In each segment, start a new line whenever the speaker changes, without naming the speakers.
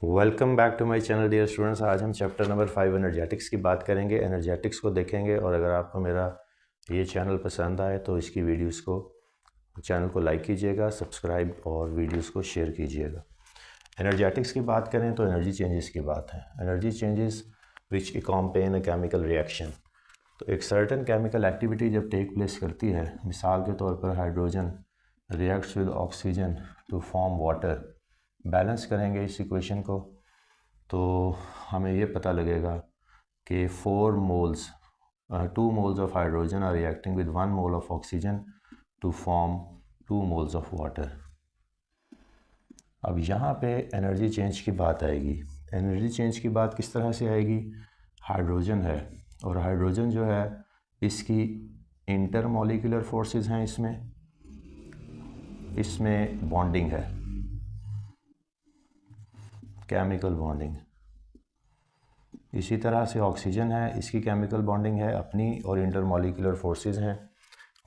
Welcome back to my channel dear students. आज हम chapter number 5 energetics की बात करेंगे। एनर्जेटिक्स को देखेंगे और अगर आपको मेरा ये चैनल पसंद आए तो इसकी वीडियोस को चैनल को लाइक कीजिएगा, सब्सक्राइब और वीडियोस को शेयर कीजिएगा। एनर्जेटिक्स की बात करें तो एनर्जी चेंजेस की बात है। Energy changes which accompany a chemical reaction. तो एक सर्टन केमिकल एक्टिविटी जब टेक प्लेस करती है, मिसाल के तौर पर hydrogen reacts with oxygen to form water, balance करेंगे इस इक्वेशन को तो हमें ये पता लगेगा कि 2 moles of hydrogen are reacting with 1 mole of oxygen to form 2 moles of water. अब यहाँ पे एनर्जी चेंज की बात आएगी। एनर्जी चेंज की बात किस तरह से आएगी? हाइड्रोजन है और हाइड्रोजन जो है इसकी इंटरमॉलिक्यूलर फोर्सेस हैं, इसमें बॉन्डिंग है, केमिकल बॉन्डिंग। इसी तरह से ऑक्सीजन है, इसकी केमिकल बॉन्डिंग है अपनी और इंटरमॉलिक्यूलर फोर्सेस हैं।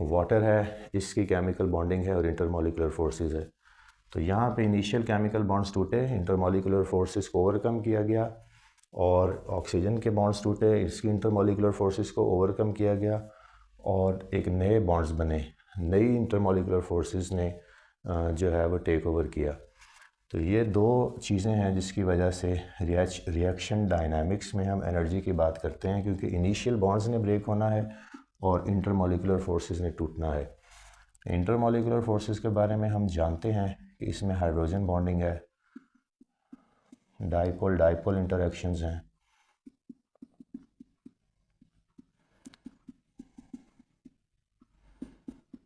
वाटर है, इसकी केमिकल बॉन्डिंग है और इंटरमॉलिक्यूलर फोर्सेस है। तो यहाँ पे इनिशियल केमिकल बॉन्ड्स टूटे, इंटरमॉलिक्यूलर फोर्सेस को ओवरकम किया गया, और ऑक्सीजन के बॉन्ड्स टूटे, इसकी इंटरमॉलिक्यूलर फोर्सेस को ओवरकम किया गया और एक नए बॉन्ड्स बने। नई इंटरमॉलिक्यूलर फोर्सेस ने जो है वो टेक ओवर किया। तो ये दो चीज़ें हैं जिसकी वजह से रिएक्शन डायनामिक्स में हम एनर्जी की बात करते हैं, क्योंकि इनिशियल बॉन्ड्स ने ब्रेक होना है और इंटरमॉलिक्यूलर फोर्सेस ने टूटना है। इंटरमॉलिक्यूलर फोर्सेस के बारे में हम जानते हैं कि इसमें हाइड्रोजन बॉन्डिंग है, डाइपोल डाइपोल इंटरेक्शंस हैं,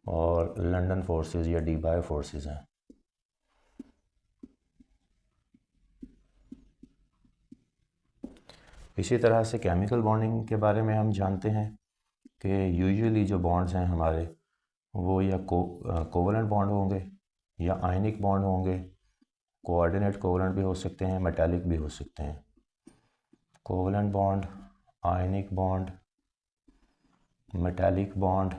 और लंदन फोर्सेस या डीबाय फोर्सेस हैं। इसी तरह से केमिकल बॉन्डिंग के बारे में हम जानते हैं कि यूजुअली जो बॉन्ड्स हैं हमारे वो या कोवलेंट बॉन्ड होंगे या आयनिक बॉन्ड होंगे। कोऑर्डिनेट कोवलेंट भी हो सकते हैं, मेटालिक भी हो सकते हैं। Covalent bond, ionic bond, metallic bond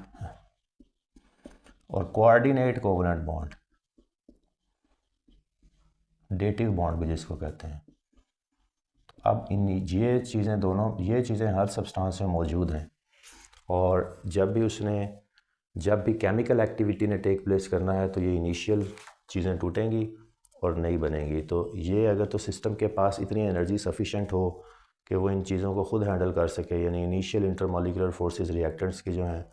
और coordinate covalent bond, dative bond भी जिसको कहते हैं। अब ये चीज़ें हर सब्सटेंस में मौजूद हैं, और जब भी केमिकल एक्टिविटी ने टेक प्लेस करना है तो ये इनिशियल चीज़ें टूटेंगी और नई बनेंगी। तो ये अगर तो सिस्टम के पास इतनी एनर्जी सफिशेंट हो कि वो इन चीज़ों को ख़ुद हैंडल कर सके, यानी इनिशियल इंटरमॉलिक्यूलर फोर्सेस रिएक्टेंट्स की जो हैं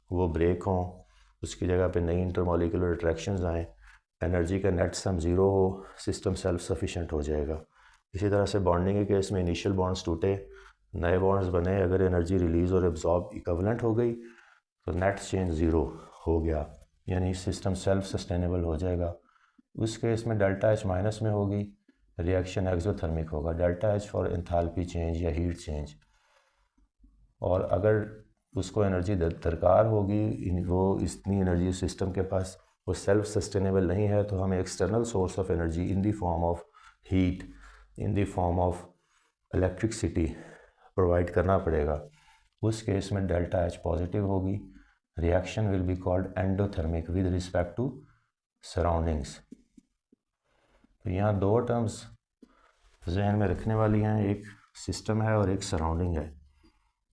वो ब्रेक हों, उसकी जगह पे नई इंटरमॉलिक्यूलर अट्रैक्शंस आएँ, एनर्जी का नेट सम ज़ीरो हो, सिस्टम सेल्फ सफिशेंट हो जाएगा। इसी तरह से बॉन्डिंग के केस में इनिशियल बॉन्ड्स टूटे, नए बॉन्ड्स बने, अगर एनर्जी रिलीज़ और एब्जॉर्ब इक्विवेलेंट हो गई तो नेट चेंज ज़ीरो हो गया, यानी सिस्टम सेल्फ सस्टेनेबल हो जाएगा। उस केस में डेल्टा एच माइनस में होगी, रिएक्शन एक्सोथर्मिक होगा, delta H for enthalpy change या हीट चेंज। और अगर उसको एनर्जी दरकार होगी, वो इतनी एनर्जी सिस्टम के पास वो सेल्फ सस्टेनेबल नहीं है, तो हमें external source of energy in the form of heat, in the form of electricity provide करना पड़ेगा। उस केस में डेल्टा एच पॉजिटिव होगी, reaction will be called endothermic with respect to surroundings. तो यहाँ दो टर्म्स जहन में रखने वाली हैं, एक सिस्टम है और एक सराउंडिंग है।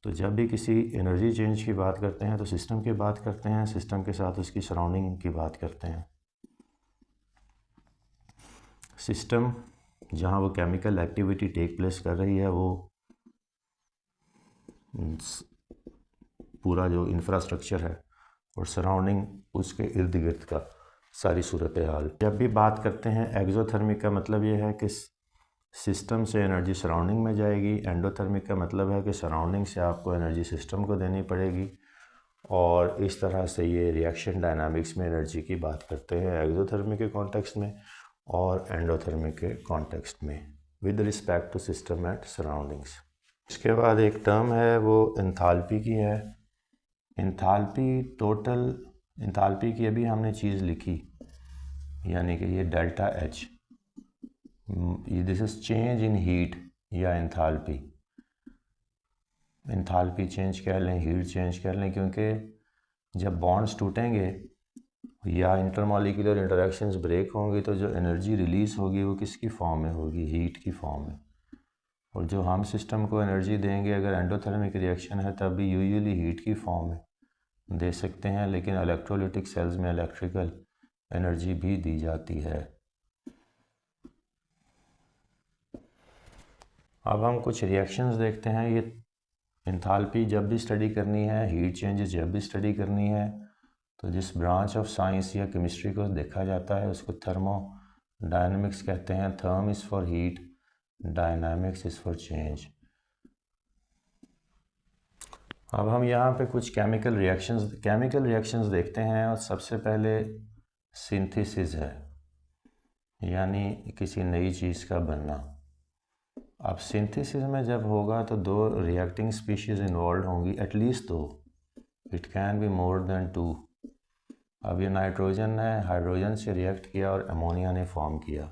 तो जब भी किसी एनर्जी चेंज की बात करते हैं तो सिस्टम की बात करते हैं, सिस्टम के साथ उसकी सराउंडिंग की बात करते हैं। सिस्टम जहाँ वो केमिकल एक्टिविटी टेक प्लेस कर रही है, वो पूरा जो इंफ्रास्ट्रक्चर है, और सराउंडिंग उसके इर्द गिर्द का सारी सूरत हाल। जब भी बात करते हैं एक्सोथर्मिक का मतलब ये है कि सिस्टम से एनर्जी सराउंडिंग में जाएगी, एंडोथर्मिक का मतलब है कि सराउंडिंग से आपको एनर्जी सिस्टम को देनी पड़ेगी। और इस तरह से ये रिएक्शन डायनामिक्स में एनर्जी की बात करते हैं, एक्सोथर्मिक के कॉन्टेक्स्ट में और एंडोथर्मिक के कॉन्टेक्स्ट में, with respect to system and surroundings. इसके बाद एक टर्म है वो एंथैल्पी की है। एंथैल्पी, टोटल एंथैल्पी की अभी हमने चीज़ लिखी, यानी कि ये delta H, this is change in heat या एंथैल्पी। एंथैल्पी चेंज कह लें, हीट चेंज कह लें, क्योंकि जब बॉन्ड्स टूटेंगे या इंटरमॉलिक्यूलर इंटरेक्शंस ब्रेक होंगी तो जो एनर्जी रिलीज़ होगी वो किसकी फॉर्म में होगी, हीट की फॉर्म में। और जो हम सिस्टम को एनर्जी देंगे अगर एंडोथर्मिक रिएक्शन है तब भी यूजुअली हीट की फॉर्म में दे सकते हैं, लेकिन इलेक्ट्रोलिटिक सेल्स में इलेक्ट्रिकल एनर्जी भी दी जाती है। अब हम कुछ रिएक्शंस देखते हैं। ये एंथैल्पी जब भी स्टडी करनी है, हीट चेंजेस जब भी स्टडी करनी है, तो जिस ब्रांच ऑफ साइंस या केमिस्ट्री को देखा जाता है उसको थर्मोडायनेमिक्स कहते हैं। Therm is for heat, dynamics is for change. अब हम यहाँ पे कुछ केमिकल रिएक्शंस देखते हैं। और सबसे पहले सिंथेसिस है, यानी किसी नई चीज़ का बनना। अब सिंथेसिस में जब होगा तो दो रिएक्टिंग स्पीशीज़ इन्वॉल्व होंगी, एटलीस्ट दो, it can be more than two. अब ये नाइट्रोजन ने हाइड्रोजन से रिएक्ट किया और अमोनिया ने फॉर्म किया।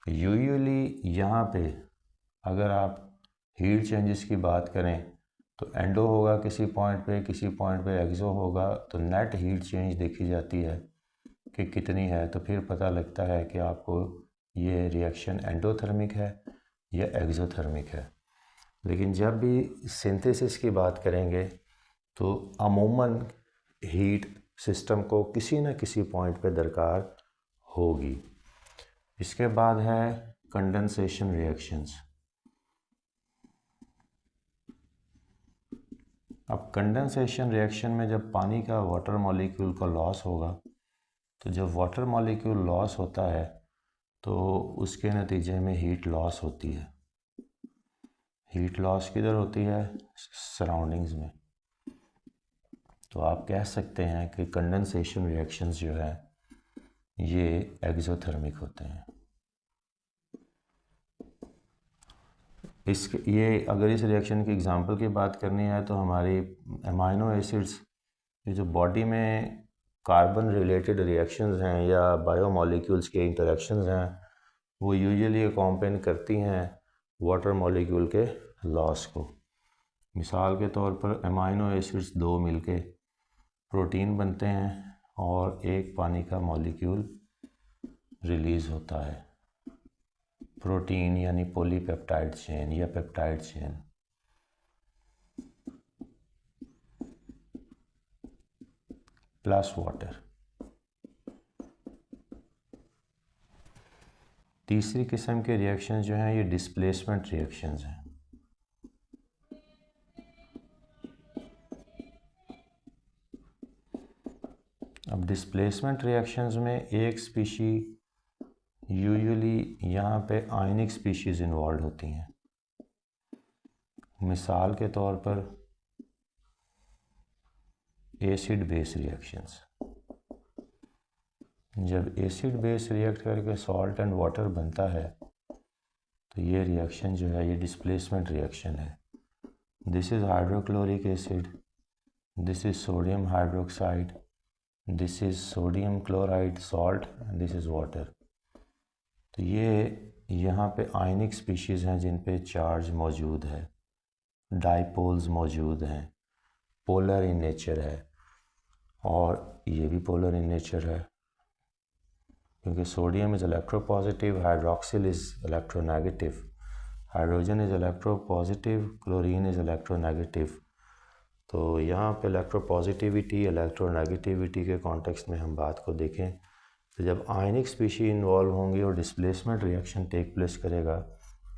यूजुअली यहाँ पे अगर आप हीट चेंजेस की बात करें तो एंडो होगा किसी पॉइंट पे एक्सो होगा, तो नेट हीट चेंज देखी जाती है कि कितनी है। तो फिर पता लगता है कि आपको ये रिएक्शन एंडोथर्मिक है या एक्सोथर्मिक है। लेकिन जब भी सिंथेसिस की बात करेंगे तो अमूमन हीट सिस्टम को किसी न किसी पॉइंट पे दरकार होगी। इसके बाद है कंडेंसेशन रिएक्शंस। अब कंडेंसेशन रिएक्शन में जब पानी का वाटर मॉलिक्यूल का लॉस होगा, तो जब वाटर मॉलिक्यूल लॉस होता है तो उसके नतीजे में हीट लॉस होती है। हीट लॉस किधर होती है? सराउंडिंग्स में। तो आप कह सकते हैं कि कंडेंसेशन रिएक्शंस जो है ये एक्सोथर्मिक होते हैं। अगर इस रिएक्शन की एग्जांपल की बात करनी है तो हमारी अमाइनो एसिड्स, ये जो बॉडी में कार्बन रिलेटेड रिएक्शंस हैं या बायोमॉलिक्यूल्स के इंटरेक्शंस हैं, वो यूजुअली अकॉम्पेन करती हैं वाटर मॉलिक्यूल के लॉस को। मिसाल के तौर पर अमाइनो एसिड्स दो मिलके प्रोटीन बनते हैं और एक पानी का मॉलिक्यूल रिलीज़ होता है, प्रोटीन यानी पॉलीपेप्टाइड चेन या पेप्टाइड चेन। Plus water. तीसरी किस्म के रिएक्शन जो हैं ये डिस्प्लेसमेंट रिएक्शंस हैं। अब डिस्प्लेसमेंट रिएक्शंस में एक स्पीशी यूजुअली यहाँ पे आयनिक स्पीशीज़ इन्वॉल्व होती हैं। मिसाल के तौर पर एसिड बेस रिएक्शंस। जब एसिड बेस रिएक्ट करके सॉल्ट एंड वाटर बनता है तो ये रिएक्शन जो है ये डिस्प्लेसमेंट रिएक्शन है। This is hydrochloric acid, this is sodium hydroxide, this is sodium chloride salt and this is water. तो ये यहाँ पे आयनिक स्पीशीज़ हैं जिन पे चार्ज मौजूद है, डाइपोल्स मौजूद हैं, पोलर इन नेचर है, और ये भी पोलर इन नेचर है क्योंकि sodium is electropositive, hydroxyl is electronegative, hydrogen is electropositive, chlorine is electronegative. तो यहाँ पे इलेक्ट्रोपॉजिटिविटी इलेक्ट्रोनेगेटिविटी के कॉन्टेक्स्ट में हम बात को देखें तो जब आयनिक स्पीशी इन्वॉल्व होंगी और डिस्प्लेसमेंट रिएक्शन टेक प्लेस करेगा,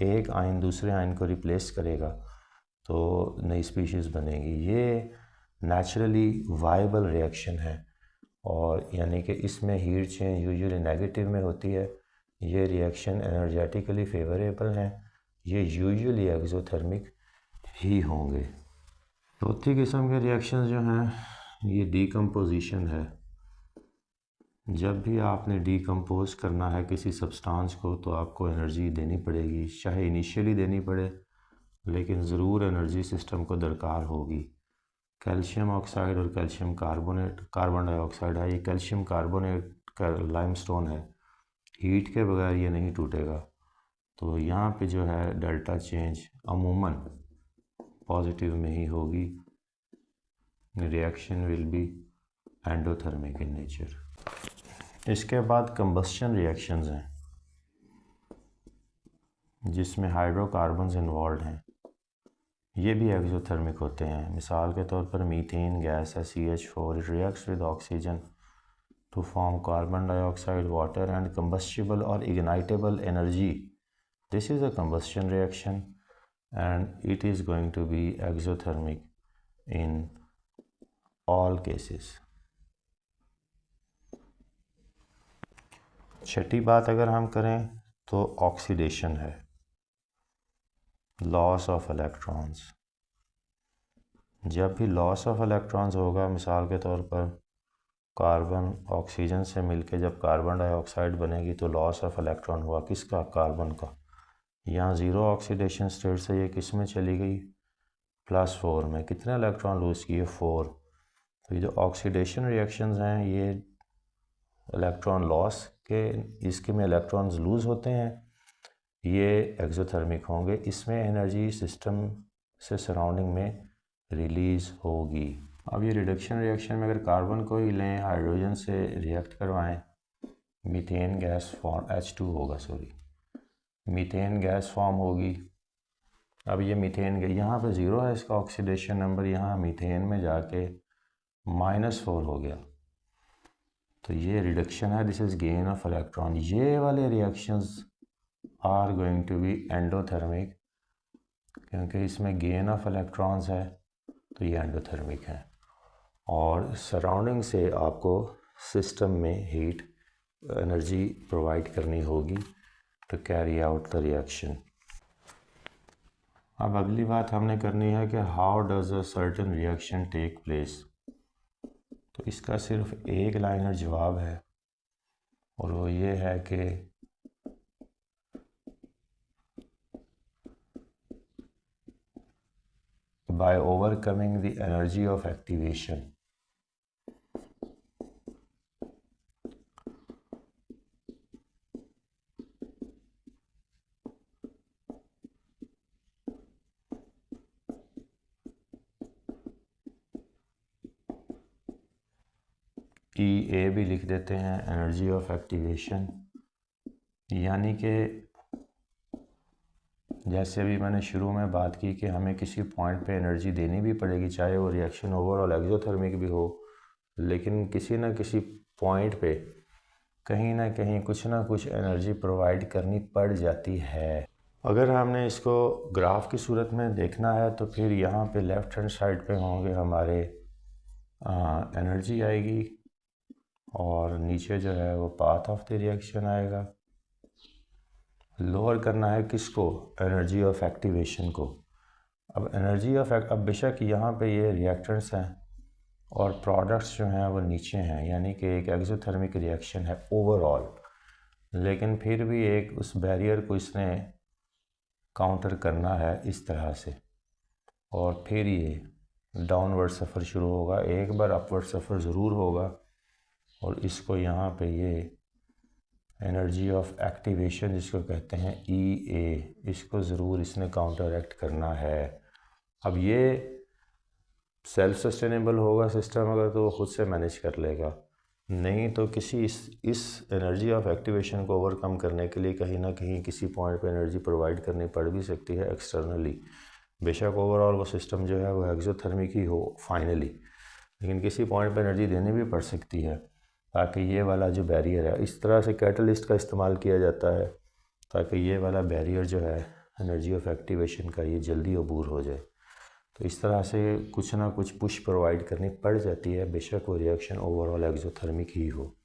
एक आयन दूसरे आयन को रिप्लेस करेगा तो नई स्पीशीज़ बनेगी। ये नेचुरली वायबल रिएक्शन है और यानी कि इसमें हीट चेंज यूजुअली नेगेटिव में होती है। ये रिएक्शन एनर्जेटिकली फेवरेबल हैं, ये यूजुअली एक्सोथर्मिक ही होंगे। चौथी किस्म के रिएक्शन जो हैं ये डीकम्पोजिशन है। जब भी आपने डीकम्पोज करना है किसी सब्सटेंस को तो आपको एनर्जी देनी पड़ेगी, चाहे इनिशियली देनी पड़े लेकिन ज़रूर एनर्जी सिस्टम को दरकार होगी। कैल्शियम ऑक्साइड और कैल्शियम कार्बोनेट, कार्बन डाइऑक्साइड है, ये कैल्शियम कार्बोनेट का लाइमस्टोन है, हीट के बगैर ये नहीं टूटेगा। तो यहाँ पे जो है डेल्टा चेंज अमूमन पॉजिटिव में ही होगी। Reaction will B endothermic in nature. इसके बाद कंबस्शन रिएक्शंस हैं जिसमें हाइड्रोकार्बन्स इन्वॉल्व हैं, ये भी एक्सोथर्मिक होते हैं। मिसाल के तौर पर मीथेन गैस है CH4, it reacts with oxygen to form carbon dioxide, water and combustible or ignitable energy. This is a combustion reaction and it is going to be exothermic in all cases. छठी बात अगर हम करें तो oxidation है, loss of electrons. जब भी loss of electrons होगा, मिसाल के तौर पर कार्बन ऑक्सीजन से मिलके जब कार्बन डाइऑक्साइड बनेगी तो लॉस ऑफ इलेक्ट्रॉन हुआ, किसका? कार्बन का। यहाँ ज़ीरो ऑक्सीडेशन स्टेट से ये किस में चली गई? +4 में। कितने इलेक्ट्रॉन लूज़ किए? 4। तो ये जो ऑक्सीडेशन रिएक्शंस हैं ये इलेक्ट्रॉन लॉस के, इसके में इलेक्ट्रॉन्स लूज़ होते हैं, ये एक्सोथर्मिक होंगे। इसमें एनर्जी सिस्टम से सराउंडिंग में रिलीज़ होगी। अब ये रिडक्शन रिएक्शन में अगर कार्बन को ही लें, हाइड्रोजन से रिएक्ट करवाएं, मीथेन गैस फॉर्म H2 होगा, मीथेन गैस फॉर्म होगी। अब ये मीथेन गैस यहाँ पे 0 है इसका ऑक्सीडेशन नंबर, यहाँ मीथेन में जाके -4 हो गया, तो ये रिडक्शन है, this is gain of electron. ये वाले reactions are going to be endothermic, क्योंकि इसमें गेन ऑफ इलेक्ट्रॉन्स है तो ये एंडोथर्मिक है। और सराउंडिंग से आपको सिस्टम में हीट एनर्जी प्रोवाइड करनी होगी to carry out the reaction. अब अगली बात हमने करनी है कि how does a certain reaction take place. तो इसका सिर्फ एक लाइनर जवाब है और वो ये है कि by overcoming the energy of activation. EA भी लिख देते हैं, एनर्जी ऑफ एक्टिवेशन, यानी कि जैसे अभी मैंने शुरू में बात की कि हमें किसी पॉइंट पे एनर्जी देनी भी पड़ेगी, चाहे वो रिएक्शन ओवरऑल एक्सोथर्मिक भी हो, लेकिन किसी ना किसी पॉइंट पे कहीं ना कहीं कुछ ना कुछ एनर्जी प्रोवाइड करनी पड़ जाती है। अगर हमने इसको ग्राफ की सूरत में देखना है तो फिर यहाँ पे लेफ़्ट हैंड साइड पे होंगे हमारे एनर्जी आएगी और नीचे जो है वो पाथ ऑफ द रिएक्शन आएगा। लोअर करना है किसको? एनर्जी ऑफ एक्टिवेशन को। अब एनर्जी ऑफ अब बेशक यहाँ पे ये रिएक्टेंट्स हैं और प्रोडक्ट्स जो हैं वो नीचे हैं, यानी कि एक एक्सोथर्मिक रिएक्शन है ओवरऑल, लेकिन फिर भी एक उस बैरियर को इसने काउंटर करना है इस तरह से, और फिर ये डाउनवर्ड सफ़र शुरू होगा। एक बार अपवर्ड सफ़र ज़रूर होगा और इसको यहाँ पे ये एनर्जी ऑफ एक्टिवेशन जिसको कहते हैं EA, इसको ज़रूर इसने काउंटर एक्ट करना है। अब ये सेल्फ सस्टेनेबल होगा सिस्टम अगर तो वो ख़ुद से मैनेज कर लेगा, नहीं तो किसी इस एनर्जी ऑफ एक्टिवेशन को ओवरकम करने के लिए कहीं ना कहीं किसी पॉइंट पे एनर्जी प्रोवाइड करनी पड़ भी सकती है एक्सटर्नली। बेशक ओवरऑल वो सिस्टम जो है वो एक्सोथर्मिक ही हो फाइनली, लेकिन किसी पॉइंट पे एनर्जी देनी भी पड़ सकती है ताकि ये वाला जो बैरियर है, इस तरह से कैटलिस्ट का इस्तेमाल किया जाता है ताकि ये वाला बैरियर जो है एनर्जी ऑफ एक्टिवेशन का ये जल्दी अबूर हो जाए। तो इस तरह से कुछ ना कुछ पुश प्रोवाइड करनी पड़ जाती है, बेशक वो रिएक्शन ओवरऑल एक्सोथर्मिक ही हो,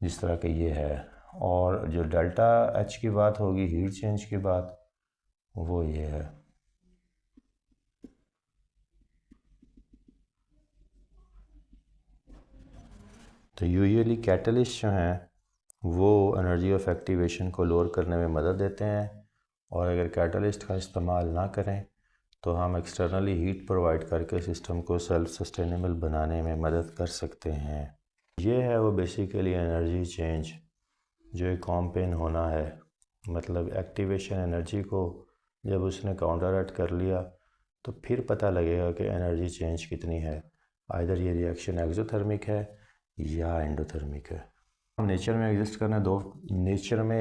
जिस तरह के ये है। और जो डेल्टा H की बात होगी, हीट चेंज की बात, वो ये है। तो यूजुअली कैटलिस्ट जो हैं वो एनर्जी ऑफ एक्टिवेशन को लोअर करने में मदद देते हैं, और अगर कैटलिस्ट का इस्तेमाल ना करें तो हम एक्सटर्नली हीट प्रोवाइड करके सिस्टम को सेल्फ सस्टेनेबल बनाने में मदद कर सकते हैं। ये है वो बेसिकली एनर्जी चेंज जो एक कॉम्पेन होना है, मतलब एक्टिवेशन एनर्जी को जब उसने काउंटर एक्ट कर लिया तो फिर पता लगेगा कि एनर्जी चेंज कितनी है, आइदर ये रिएक्शन एक्सोथर्मिक है या एंडोथर्मिक है। हम नेचर में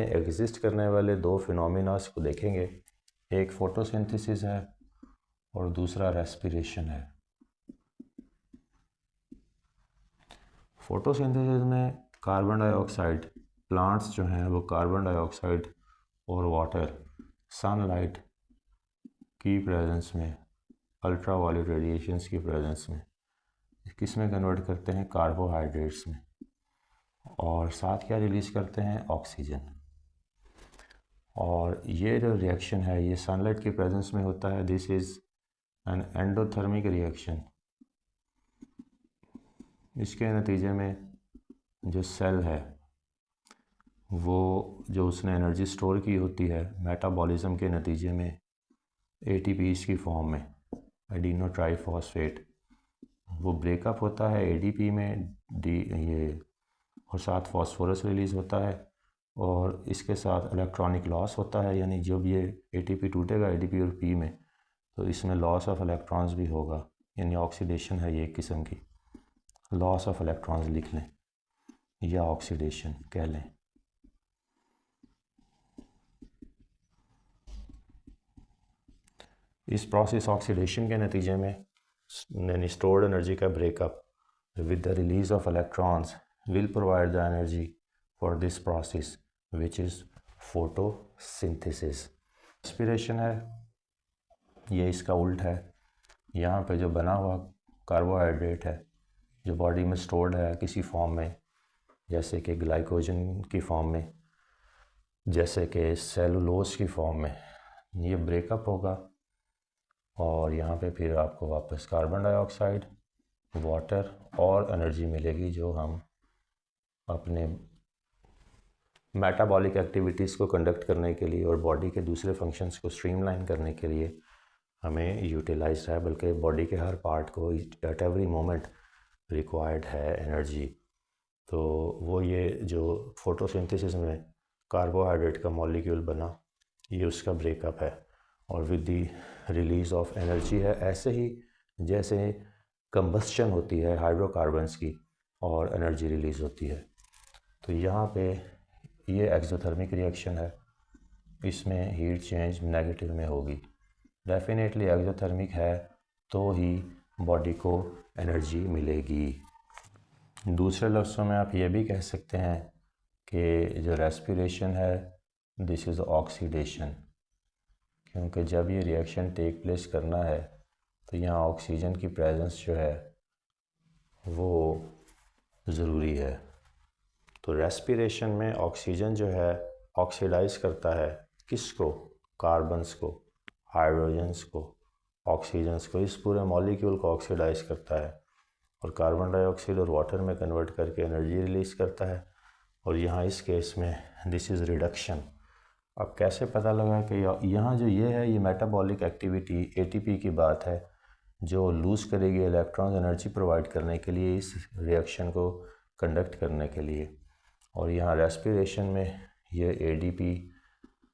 एग्जिस्ट करने वाले दो फिनोमिनास को देखेंगे। एक फोटोसिंथेसिस है और दूसरा रेस्पिरेशन है। फोटोसिंथेसिस में कार्बन डाइऑक्साइड, प्लांट्स जो हैं वो कार्बन डाइऑक्साइड और वाटर सनलाइट की प्रेजेंस में, अल्ट्रा वायलेट रेडिएशंस की प्रेजेंस में किस में कन्वर्ट करते हैं? कार्बोहाइड्रेट्स में। और साथ क्या रिलीज़ करते हैं? ऑक्सीजन। और ये जो रिएक्शन है ये सनलाइट की प्रेजेंस में होता है। This is an endothermic reaction. इसके नतीजे में जो सेल है वो जो उसने एनर्जी स्टोर की होती है मेटाबॉलिज्म के नतीजे में ATPs की फॉर्म में, एडिनो ट्राईफॉस्फेट, वो ब्रेकअप होता है ADP में ये, और साथ फास्फोरस रिलीज़ होता है और इसके साथ इलेक्ट्रॉनिक लॉस होता है। यानी जब ये ATP टूटेगा ADP और P में तो इसमें लॉस ऑफ इलेक्ट्रॉन्स भी होगा, यानी ऑक्सीडेशन है ये एक किस्म की। लॉस ऑफ इलेक्ट्रॉन्स लिख लें या ऑक्सीडेशन कह लें। इस प्रोसेस ऑक्सीडेशन के नतीजे में यानी स्टोर्ड एनर्जी का breakup with the release of electrons will provide the energy for this process which is photosynthesis। Respiration है ये इसका उल्ट है। यहाँ पे जो बना हुआ कार्बोहाइड्रेट है जो बॉडी में स्टोर्ड है किसी फॉर्म में, जैसे कि ग्लाइकोजन की फॉर्म में, जैसे कि सेलुलोज की फॉर्म में, ये ब्रेकअप होगा और यहाँ पे फिर आपको वापस कार्बन डाइऑक्साइड, वाटर और एनर्जी मिलेगी जो हम अपने मेटाबॉलिक एक्टिविटीज़ को कंडक्ट करने के लिए और बॉडी के दूसरे फंक्शंस को स्ट्रीमलाइन करने के लिए हमें यूटिलाइज है। बल्कि बॉडी के हर पार्ट को एट एवरी मोमेंट रिक्वायर्ड है एनर्जी। तो वो ये जो फोटोसिंथेसिस में कार्बोहाइड्रेट का मॉलिक्यूल बना ये उसका ब्रेकअप है और with the release of energy है। ऐसे ही जैसे कंबस्शन होती है हाइड्रोकार्बन्स की और एनर्जी रिलीज़ होती है। तो यहाँ पे ये एक्सोथर्मिक रिएक्शन है, इसमें हीट चेंज नेगेटिव में होगी। डेफिनेटली एक्सोथर्मिक है तो ही बॉडी को एनर्जी मिलेगी। दूसरे लफ्ज़ों में आप ये भी कह सकते हैं कि जो रेस्पिरेशन है दिस इज़ ऑक्सीडेशन, क्योंकि जब ये रिएक्शन टेक प्लेस करना है तो यहाँ ऑक्सीजन की प्रेजेंस जो है वो ज़रूरी है। तो रेस्पिरेशन में ऑक्सीजन जो है ऑक्सीडाइज करता है किसको? कार्बन्स को, हाइड्रोजन्स को, ऑक्सीजन्स को, इस पूरे मॉलिक्यूल को ऑक्सीडाइज करता है और कार्बन डाइऑक्साइड और वाटर में कन्वर्ट करके एनर्जी रिलीज़ करता है। और यहाँ इस केस में दिस इज़ रिडक्शन। अब कैसे पता लगा कि यहाँ जो ये है ये मेटाबॉलिक एक्टिविटी ATP की बात है जो लूज़ करेगी इलेक्ट्रॉन्स एनर्जी प्रोवाइड करने के लिए इस रिएक्शन को कंडक्ट करने के लिए। और यहाँ रेस्पिरेशन में ये ADP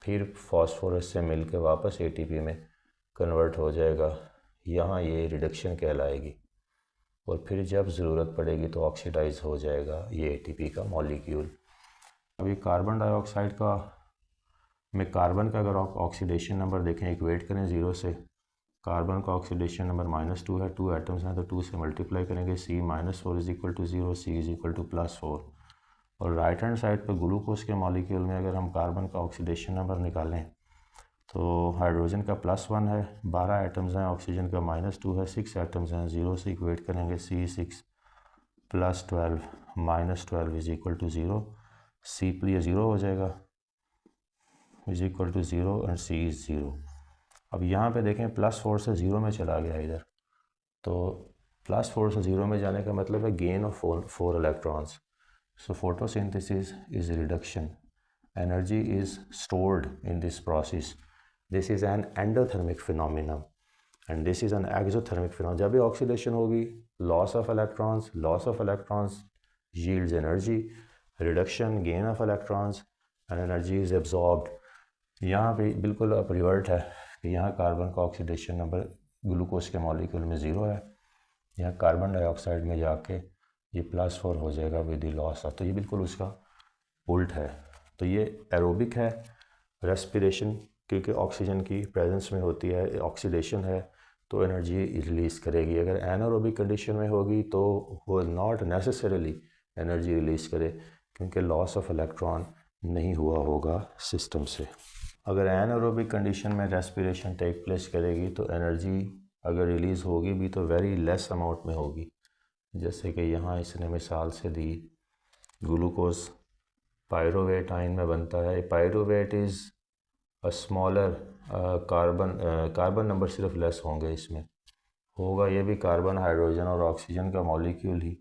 फिर फास्फोरस से मिलकर वापस ATP में कन्वर्ट हो जाएगा, यहाँ ये रिडक्शन कहलाएगी। और फिर जब ज़रूरत पड़ेगी तो ऑक्सीडाइज हो जाएगा ये ATP का मॉलिक्यूल। अभी कार्बन डाइऑक्साइड का में कार्बन का अगर ऑक्सीडेशन नंबर देखें, इक्वेट करें 0 से, कार्बन का ऑक्सीडेशन नंबर -2 है, 2 एटम्स हैं तो 2 से मल्टीप्लाई करेंगे, C -4 is equal to 0, C is equal to +4। और राइट हैंड साइड पर ग्लूकोज के मॉलिक्यूल में अगर हम कार्बन का ऑक्सीडेशन नंबर निकालें तो हाइड्रोजन का +1 है, 12 एटम्स हैं, ऑक्सीजन का -2 है, 6 एटम्स हैं, 0 से इक्वेट करेंगे, C6 +12 -12 is equal to 0, C पर ये 0 हो जाएगा is equal to 0 and C is 0। अब यहाँ पे देखें +4 से 0 में चला गया इधर, तो +4 से 0 में जाने का मतलब है gain of 4 electrons. So photosynthesis is reduction. Energy is stored in this process. This is an endothermic phenomenon and this is an exothermic phenomenon. जब भी oxidation होगी, loss of electrons yields energy, reduction, gain of electrons and energy is absorbed. यहाँ पे बिल्कुल अब revert है कि यहाँ कार्बन का ऑक्सीडेशन नंबर ग्लूकोज के मॉलिक्यूल में 0 है, यहाँ कार्बन डाइऑक्साइड में जाके ये +4 हो जाएगा विद द लॉस ऑफ, तो ये बिल्कुल उसका उल्ट है। तो ये एरोबिक है रेस्पिरेशन, क्योंकि ऑक्सीजन की प्रेजेंस में होती है, ऑक्सीडेशन है तो एनर्जी रिलीज़ करेगी। अगर एनारोबिक कंडीशन में होगी तो वो नॉट नेसेसरीली एनर्जी रिलीज़ करे, क्योंकि लॉस ऑफ इलेक्ट्रॉन नहीं हुआ होगा सिस्टम से। अगर एनारोबिक कंडीशन में रेस्पिरेशन टेक प्लेस करेगी तो एनर्जी अगर रिलीज़ होगी भी तो वेरी लेस अमाउंट में होगी। जैसे कि यहाँ इसने मिसाल से दी, ग्लूकोज पायरोवेट आयन में बनता है। Pyruvate is a smaller carbon number सिर्फ लेस होंगे, इसमें होगा ये भी कार्बन, हाइड्रोजन और ऑक्सीजन का मॉलिक्यूल ही,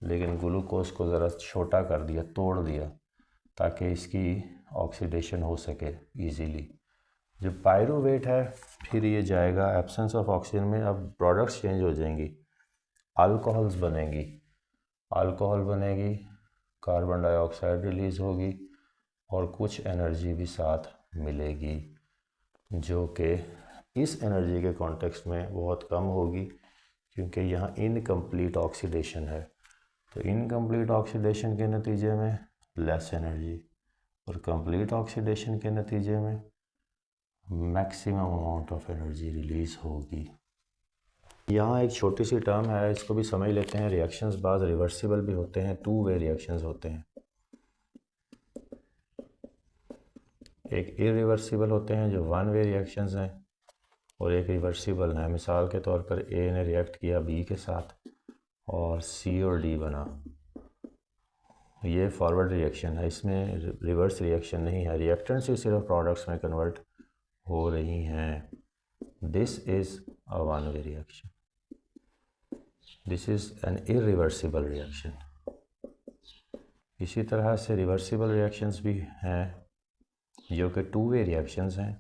लेकिन ग्लूकोज को ज़रा छोटा कर दिया, तोड़ दिया, ताकि इसकी ऑक्सीडेशन हो सके इजीली। जब पायरोवेट है फिर ये जाएगा एब्सेंस ऑफ ऑक्सीजन में, अब प्रोडक्ट्स चेंज हो जाएंगी, अल्कोहल्स बनेंगी, अल्कोहल बनेगी, कार्बन डाइऑक्साइड रिलीज़ होगी और कुछ एनर्जी भी साथ मिलेगी, जो कि इस एनर्जी के कॉन्टेक्स्ट में बहुत कम होगी, क्योंकि यहाँ इनकम्प्लीट ऑक्सीडेशन है। तो इनकम्प्लीट ऑक्सीडेशन के नतीजे में लेस एनर्जी और कंप्लीट ऑक्सीडेशन के नतीजे में maximum amount of energy release होगी। यहाँ एक छोटी सी टर्म है, इसको भी समझ लेते हैं। रिएक्शंस बाज़ रिवर्सिबल भी होते हैं, टू वे रिएक्शंस होते हैं। एक इरिवर्सिबल होते हैं जो वन वे रिएक्शंस हैं, और एक रिवर्सिबल है। मिसाल के तौर पर ए ने रिएक्ट किया बी के साथ और सी और डी बना, ये फॉरवर्ड रिएक्शन है, इसमें रिवर्स रिएक्शन नहीं है, रिएक्टेंट से सिर्फ प्रोडक्ट्स में कन्वर्ट हो रही हैं। This is a one way reaction, this is an irreversible reaction. इसी तरह से रिवर्सिबल रिएक्शंस भी हैं जो कि टू वे रिएक्शंस हैं।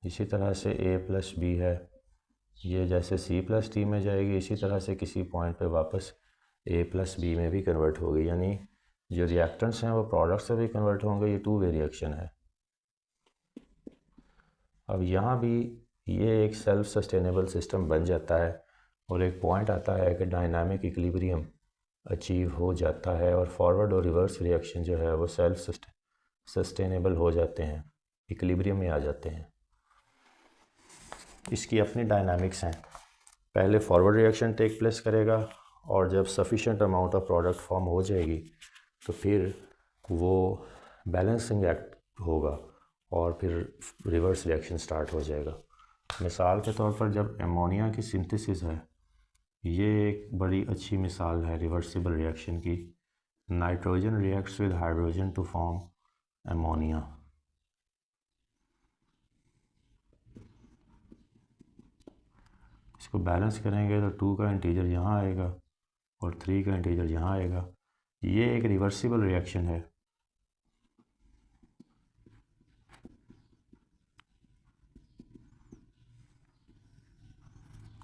इसी तरह से ए प्लस बी है, ये जैसे सी प्लस डी में जाएगी, इसी तरह से किसी पॉइंट पे वापस ए प्लस बी में भी कन्वर्ट होगी, यानी जो रिएक्टेंट्स हैं वो प्रोडक्ट्स से भी कन्वर्ट होंगे। ये टू वे रिएक्शन है। अब यहाँ भी ये एक सेल्फ सस्टेनेबल सिस्टम बन जाता है और एक पॉइंट आता है कि डायनामिक इक्विलिब्रियम अचीव हो जाता है और फॉरवर्ड और रिवर्स रिएक्शन जो है वो सेल्फ सस्टेनेबल हो जाते हैं, इक्विलिब्रियम में आ जाते हैं। इसकी अपनी डायनामिक्स हैं। पहले फॉरवर्ड रिएक्शन टेक प्लेस करेगा और जब sufficient amount of product form हो जाएगी तो फिर वो बैलेंसिंग एक्ट होगा और फिर रिवर्स रिएक्शन स्टार्ट हो जाएगा। मिसाल के तौर पर जब एमोनिया की सिंथेसिस है, ये एक बड़ी अच्छी मिसाल है रिवर्सिबल रिएक्शन की। Nitrogen reacts with hydrogen to form ammonia. इसको बैलेंस करेंगे तो 2 का इंटीजर यहाँ आएगा और 3 का इंटीजर यहाँ आएगा। ये एक रिवर्सिबल रिएक्शन है।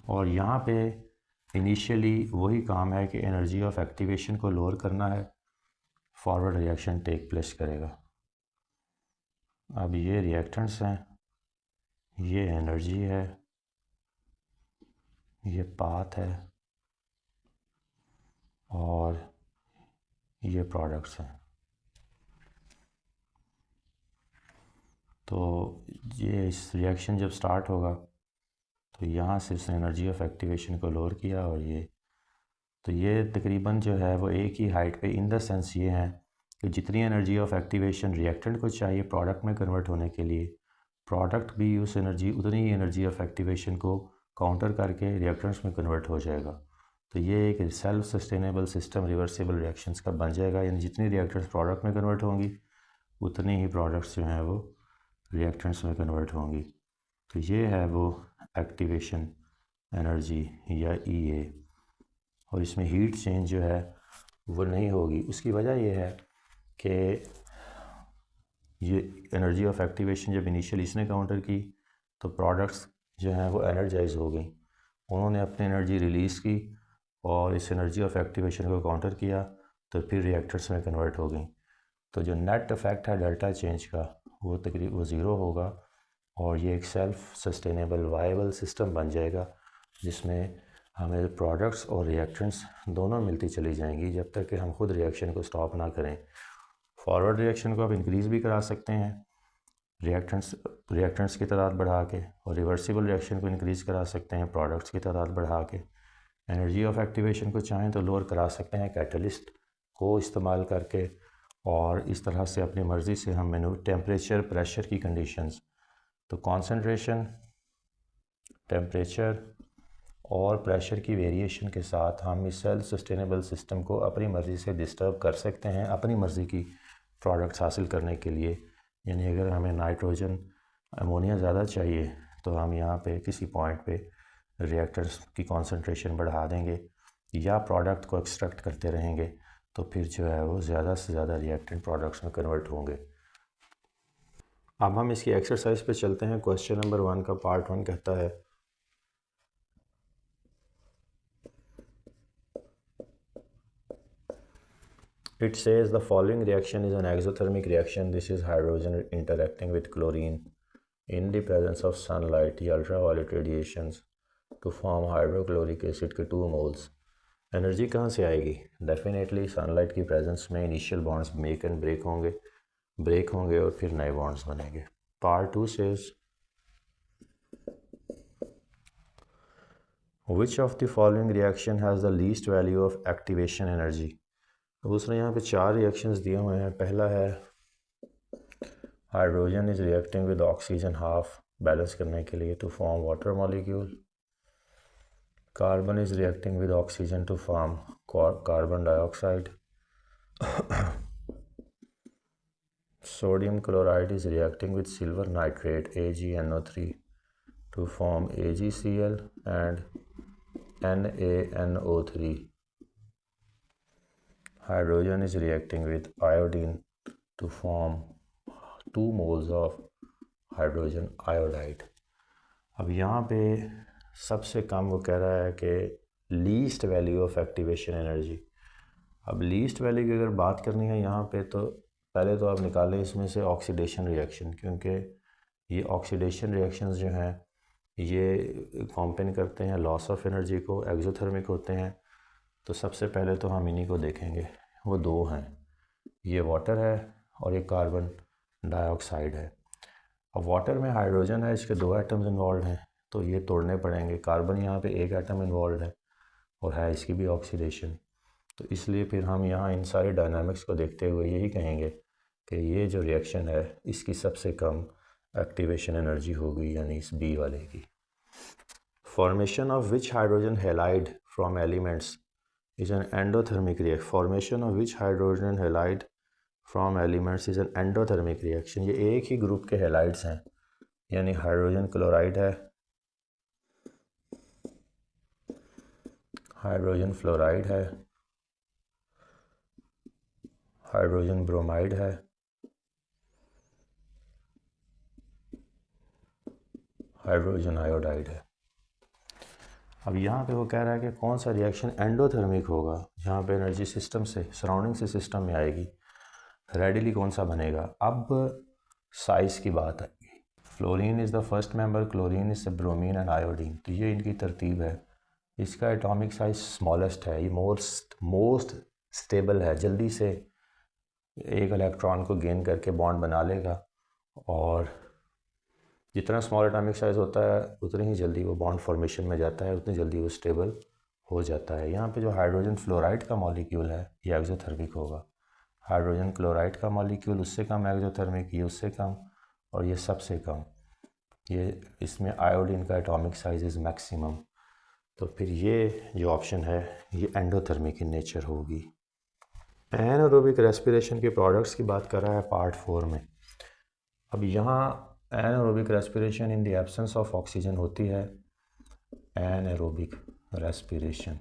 और यहाँ पे इनिशियली वही काम है कि एनर्जी ऑफ एक्टिवेशन को लोअर करना है, फॉरवर्ड रिएक्शन टेक प्लेस करेगा। अब ये रिएक्टेंट्स हैं, ये एनर्जी है, ये पाथ है और ये प्रोडक्ट्स हैं। तो ये इस रिएक्शन जब स्टार्ट होगा तो यहाँ से इसने एनर्जी ऑफ एक्टिवेशन को लोअर किया और ये तकरीबन जो है वो एक ही हाइट पे, इन द सेंस ये है कि जितनी एनर्जी ऑफ एक्टिवेशन रिएक्टेंट को चाहिए प्रोडक्ट में कन्वर्ट होने के लिए, प्रोडक्ट भी उस एनर्जी, उतनी ही एनर्जी ऑफ एक्टिवेशन को काउंटर करके रिएक्टेंट्स में कन्वर्ट हो जाएगा। तो ये एक self sustainable system reversible reactions का बन जाएगा, यानी जितनी रिएक्टेंट्स प्रोडक्ट में कन्वर्ट होंगी उतनी ही प्रोडक्ट्स जो हैं वो रिएक्टेंट्स में कन्वर्ट होंगी। तो ये है वो एक्टिवेशन एनर्जी या EA। और इसमें हीट चेंज जो है वो नहीं होगी। उसकी वजह ये है कि ये एनर्जी ऑफ एक्टिवेशन जब इनिशियल इसने काउंटर की तो प्रोडक्ट्स जो हैं वो एनर्जाइज हो गई, उन्होंने अपनी एनर्जी रिलीज़ की और इस एनर्जी ऑफ एक्टिवेशन को काउंटर किया तो फिर रिएक्टर्स में कन्वर्ट हो गई। तो जो नेट इफ़ेक्ट है डेल्टा चेंज का वो तकरीबन वो ज़ीरो होगा और ये एक सेल्फ सस्टेनेबल वायबल सिस्टम बन जाएगा, जिसमें हमें प्रोडक्ट्स और रिएक्टेंट्स दोनों मिलती चली जाएंगी जब तक कि हम खुद रिएक्शन को स्टॉप ना करें। फॉरवर्ड रिएक्शन को आप इंक्रीज़ भी करा सकते हैं रिएक्टेंट्स की तादाद बढ़ा के, और रिवर्सिबल रिएक्शन को इंक्रीज़ करा सकते हैं प्रोडक्ट्स की तादाद बढ़ा के। एनर्जी ऑफ एक्टिवेशन को चाहें तो लोअर करा सकते हैं कैटलिस्ट को इस्तेमाल करके, और इस तरह से अपनी मर्ज़ी से हम मेनू टेम्परेचर प्रेशर की कंडीशंस, तो कंसंट्रेशन, टेम्परेचर और प्रेशर की वेरिएशन के साथ हम इस सेल्फ सस्टेनेबल सिस्टम को अपनी मर्ज़ी से डिस्टर्ब कर सकते हैं अपनी मर्ज़ी की प्रोडक्ट्स हासिल करने के लिए। यानी अगर हमें नाइट्रोजन अमोनिया ज़्यादा चाहिए तो हम यहाँ पे किसी पॉइंट पे रिएक्टर्स की कंसंट्रेशन बढ़ा देंगे या प्रोडक्ट को एक्सट्रैक्ट करते रहेंगे, तो फिर जो है वो ज़्यादा से ज़्यादा रिएक्टेंट प्रोडक्ट्स में कन्वर्ट होंगे। अब हम इसकी एक्सरसाइज पे चलते हैं। क्वेश्चन नंबर 1 का पार्ट 1 कहता है It says the following reaction is an exothermic reaction. This is hydrogen interacting with chlorine in the presence of sunlight या ultraviolet radiations to form hydrochloric acid के 2 moles. एनर्जी कहाँ से आएगी? Definitely sunlight की presence में initial bonds make and break होंगे और फिर नए बॉन्ड्स बनेंगे। Part 2 says Which of the following reaction has the least value of activation energy? अब उसने यहाँ पे 4 रिएक्शंस दिए हुए हैं। पहला है hydrogen is reacting with oxygen half, balance करने के लिए, to form water molecule. Carbon is reacting with oxygen to form carbon dioxide. Sodium chloride is reacting with silver nitrate AgNO3 to form AgCl and NaNO3. Hydrogen is reacting with iodine to form 2 moles of hydrogen iodide. अब यहाँ पे सबसे कम वो कह रहा है कि least value of activation energy. अब लीस्ट वैल्यू की अगर बात करनी है यहाँ पे, तो पहले तो आप निकालें इसमें से ऑक्सीडेशन रिएक्शन, क्योंकि ये ऑक्सीडेशन रिएक्शंस जो हैं ये कॉम्पेन करते हैं लॉस ऑफ एनर्जी को, एक्सोथर्मिक होते हैं। तो सबसे पहले तो हम इन्हीं को देखेंगे। वो 2 हैं, ये वाटर है और ये कार्बन डाइऑक्साइड है। अब वाटर में हाइड्रोजन है, इसके 2 एटम्स इन्वॉल्व हैं, तो ये तोड़ने पड़ेंगे। कार्बन यहाँ पे 1 एटम इन्वॉल्व है और है इसकी भी ऑक्सीडेशन। तो इसलिए फिर हम यहाँ इन सारे डायनामिक्स को देखते हुए यही कहेंगे कि ये जो रिएक्शन है इसकी सबसे कम एक्टिवेशन एनर्जी होगी, यानी इस बी वाले की। Formation of which hydrogen halide from elements is an endothermic reaction. Formation of which hydrogen halide from elements is an endothermic reaction. ये एक ही ग्रुप के हैलाइड्स हैं, यानी हाइड्रोजन क्लोराइड है, हाइड्रोजन फ्लोराइड है, हाइड्रोजन ब्रोमाइड है, हाइड्रोजन आयोडाइड है। अब यहाँ पे वो कह रहा है कि कौन सा रिएक्शन एंडोथर्मिक होगा, जहाँ पे एनर्जी सिस्टम से सराउंडिंग से सिस्टम में आएगी, रेडिली कौन सा बनेगा। अब साइज़ की बात आएगी। Fluorine is the first member, chlorine is bromine and iodine, तो ये इनकी तरतीब है। इसका एटॉमिक साइज़ स्मॉलेस्ट है, ये मोस्ट स्टेबल है, जल्दी से एक इलेक्ट्रॉन को गेन करके बॉन्ड बना लेगा, और जितना स्मॉल एटॉमिक साइज़ होता है उतनी ही जल्दी वो बॉन्ड फॉर्मेशन में जाता है, उतनी जल्दी वो स्टेबल हो जाता है। यहाँ पे जो हाइड्रोजन फ्लोराइड का मॉलिक्यूल है ये एक्सोथर्मिक होगा। हाइड्रोजन क्लोराइड का मॉलिक्यूल उससे कम एक्सोथर्मिक, ये उससे कम और ये सबसे कम। ये इसमें आयोडीन का एटॉमिक साइज़ इज़ मैक्सिमम। तो फिर ये जो ऑप्शन है ये एंडोथर्मिक इन नेचर होगी। एनारोबिक रेस्पिरेशन के प्रोडक्ट्स की बात कर रहा है पार्ट 4 में। अब यहाँ anaerobic respiration in the absence of oxygen होती है एनारोबिक रेस्पिरेशन।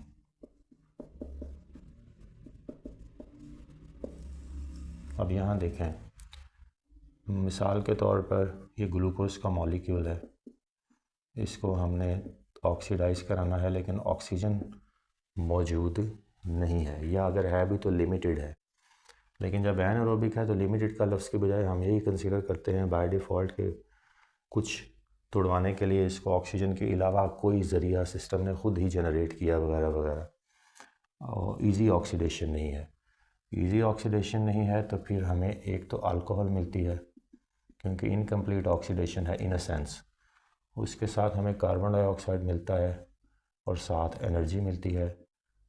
अब यहाँ देखें, मिसाल के तौर पर ये ग्लूकोज का मॉलिक्यूल है, इसको हमने ऑक्सीडाइज कराना है, लेकिन ऑक्सीजन मौजूद नहीं है, या अगर है भी तो लिमिटेड है। लेकिन जब एनारोबिक है तो लिमिटेड का लफ्ज़ के बजाय हम यही कंसीडर करते हैं बाय डिफ़ॉल्ट के कुछ तोड़वाने के लिए इसको ऑक्सीजन के अलावा कोई ज़रिया सिस्टम ने ख़ुद ही जनरेट किया वगैरह वगैरह, और ईजी ऑक्सीडेशन नहीं है। इजी ऑक्सीडेशन नहीं है तो फिर हमें एक तो अल्कोहल मिलती है क्योंकि इनकम्प्लीट ऑक्सीडेशन है इन अ सेंस, उसके साथ हमें कार्बन डाइऑक्साइड मिलता है और साथ एनर्जी मिलती है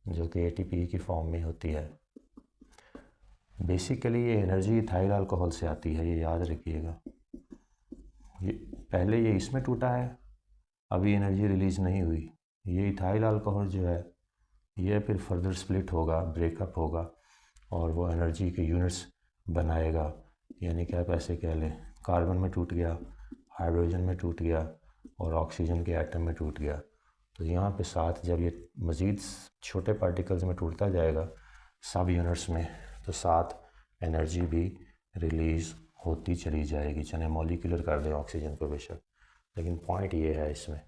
जो कि एटीपी की फॉर्म में होती है। बेसिकली ये एनर्जी इथाइल अल्कोहल से आती है, ये याद रखिएगा। ये पहले ये इसमें टूटा है, अभी एनर्जी रिलीज़ नहीं हुई। ये इथाइल अल्कोहल जो है ये फिर फर्दर स्प्लिट होगा, ब्रेकअप होगा और वो एनर्जी के यूनिट्स बनाएगा। यानी कि आप ऐसे कह लें, कार्बन में टूट गया, हाइड्रोजन में टूट गया और ऑक्सीजन के एटम में टूट गया। तो यहाँ पे साथ जब ये मज़ीद छोटे पार्टिकल्स में टूटता जाएगा सब यूनिट्स में, तो साथ एनर्जी भी रिलीज़ होती चली जाएगी, चाहे मॉलिक्यूलर कर दें ऑक्सीजन को बेशक। लेकिन पॉइंट ये है इसमें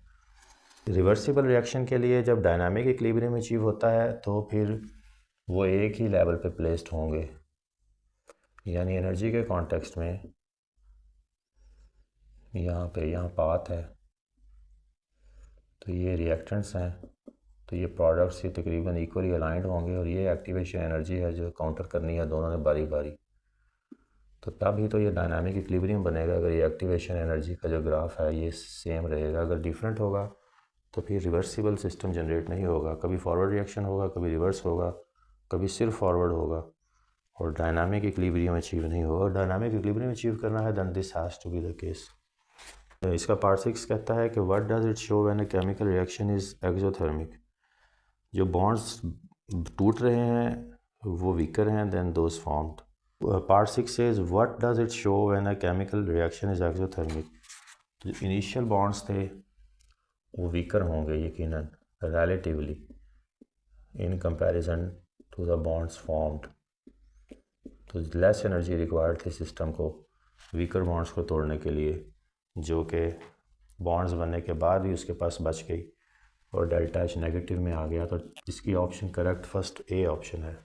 रिवर्सिबल रिएक्शन के लिए जब डायनामिक इक्विलिब्रियम अचीव होता है तो फिर वो एक ही लेवल पे प्लेस्ड होंगे। यानी एनर्जी के कॉन्टेक्स्ट में यहाँ पाथ है तो ये रिएक्टेंट्स हैं, तो ये प्रोडक्ट्स ये तकरीबन इक्वली अलाइंड होंगे और ये एक्टिवेशन एनर्जी है जो काउंटर करनी है दोनों ने बारी बारी। तो तब ही तो ये डायनामिक इक्विलिब्रियम बनेगा अगर ये एक्टिवेशन एनर्जी का जो ग्राफ है ये सेम रहेगा। अगर डिफरेंट होगा तो फिर रिवर्सिबल सिस्टम जनरेट नहीं होगा, कभी फॉरवर्ड रिएक्शन होगा, कभी रिवर्स होगा, कभी सिर्फ फॉरवर्ड होगा और डायनामिक इक्विलिब्रियम अचीव नहीं होगा। और डायनामिक इक्विलिब्रियम अचीव करना है then this has to be the case. इसका पार्ट 6 कहता है कि what does it show when a chemical reaction is exothermic. जो बॉन्ड्स टूट रहे हैं वो वीकर हैं than those formed. Part 6 says what does it show when a chemical reaction is exothermic. तो जो इनिशियल बॉन्ड्स थे वो वीकर होंगे यकीनन relatively in comparison to the bonds formed. तो लेस एनर्जी रिक्वायर्ड थी सिस्टम को वीकर बॉन्ड्स को तोड़ने के लिए, जो कि बॉन्ड्स बनने के बाद भी उसके पास बच गई और डेल्टा एच नेगेटिव में आ गया। तो इसकी option correct first A option है।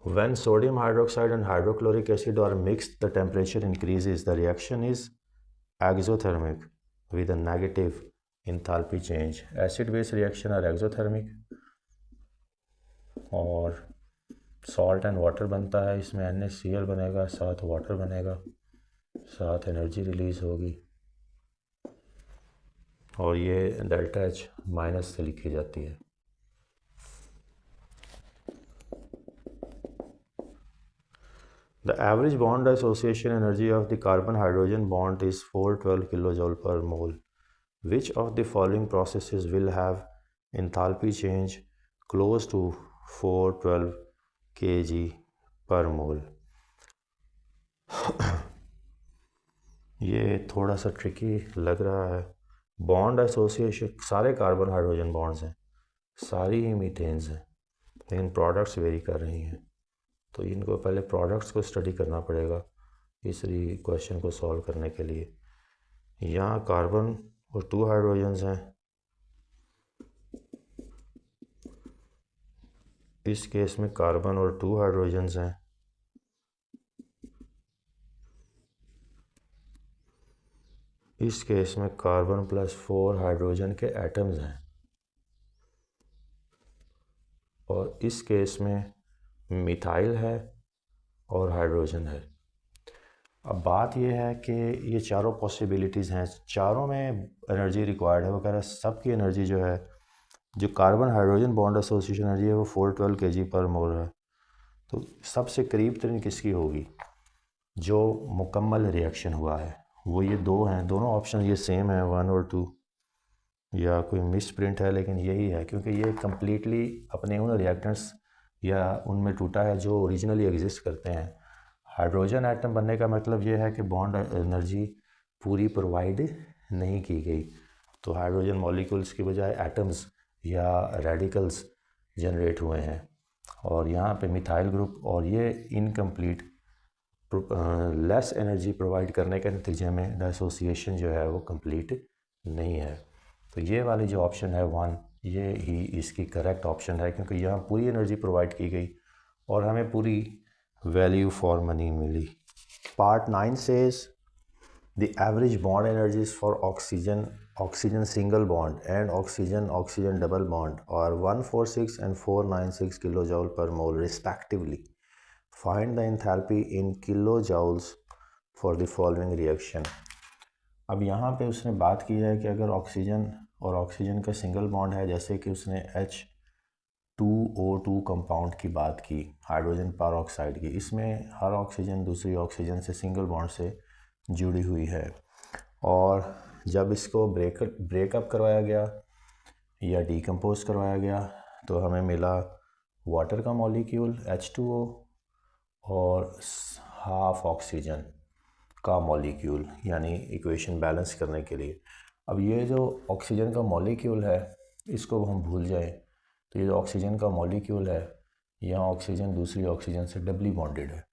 When sodium hydroxide and hydrochloric acid are mixed, the temperature increases. The reaction is exothermic with a negative enthalpy change. Acid base reaction are exothermic और salt and water बनता है, इसमें NaCl बनेगा, साथ water बनेगा, साथ energy release होगी और ये डेल्टा एच माइनस से लिखी जाती है। The average bond dissociation energy of the carbon-hydrogen bond is 412 kJ per mole. Which of the following processes will have enthalpy change close to 412 kg per mole? ये थोड़ा सा ट्रिकी लग रहा है। बॉन्ड एसोसिएशन सारे कार्बन हाइड्रोजन बॉन्ड्स हैं, सारी ही मीथेन्स हैं, लेकिन प्रोडक्ट्स वेरी कर रही हैं। तो इनको पहले प्रोडक्ट्स को स्टडी करना पड़ेगा इस क्वेश्चन को सॉल्व करने के लिए। यहाँ कार्बन और 2 हाइड्रोजन्स हैं, इस केस में कार्बन और 2 हाइड्रोजन्स हैं, इस केस में कार्बन प्लस 4 हाइड्रोजन के एटम्स हैं और इस केस में मिथाइल है और हाइड्रोजन है। अब बात यह है कि ये चारों पॉसिबिलिटीज़ हैं, चारों में एनर्जी रिक्वायर्ड है। वो कह रहा है सबकी एनर्जी जो है, जो carbon hydrogen bond association energy है वो 412 kg पर मोल है। तो सबसे करीब तरीन किसकी होगी? जो मुकम्मल रिएक्शन हुआ है वो ये दो हैं, दोनों ऑप्शन ये सेम है 1 और 2, या कोई मिस प्रिंट है लेकिन यही है क्योंकि ये कम्प्लीटली अपने उन रिएक्टेंट्स या उनमें टूटा है जो ओरिजिनली एग्जिस्ट करते हैं। हाइड्रोजन एटम बनने का मतलब ये है कि बॉन्ड एनर्जी पूरी प्रोवाइड नहीं की गई, तो हाइड्रोजन मॉलिक्यूल्स की बजाय एटम्स या रेडिकल्स जनरेट हुए हैं और यहाँ पे मिथाइल ग्रुप, और ये इनकम्प्लीट लेस एनर्जी प्रोवाइड करने के नतीजे में डिसोसिएशन जो है वो कंप्लीट नहीं है। तो ये वाली जो ऑप्शन है 1, ये ही इसकी करेक्ट ऑप्शन है क्योंकि यहाँ पूरी एनर्जी प्रोवाइड की गई और हमें पूरी वैल्यू फॉर मनी मिली। Part 9 says The average bond energies for oxygen single bond and oxygen double bond are 146 and 496 kilojoule per mole respectively. Find the enthalpy in kilojoules for the following reaction. अब यहाँ पे उसने बात की है कि अगर ऑक्सीजन और ऑक्सीजन का सिंगल बॉन्ड है, जैसे कि उसने H2O2 कंपाउंड की बात की, हाइड्रोजन परऑक्साइड की, इसमें हर ऑक्सीजन दूसरी ऑक्सीजन से सिंगल बॉन्ड से जुड़ी हुई है, और जब इसको ब्रेकअप करवाया गया या डीकम्पोज करवाया गया तो हमें मिला वाटर का मॉलिक्यूल H2O और हाफ ऑक्सीजन का मॉलिक्यूल, यानी इक्वेशन बैलेंस करने के लिए। अब ये जो ऑक्सीजन का मॉलिक्यूल है इसको हम भूल जाएं, तो ये जो ऑक्सीजन का मॉलिक्यूल है, यहाँ ऑक्सीजन दूसरी ऑक्सीजन से डबली बॉन्डेड है,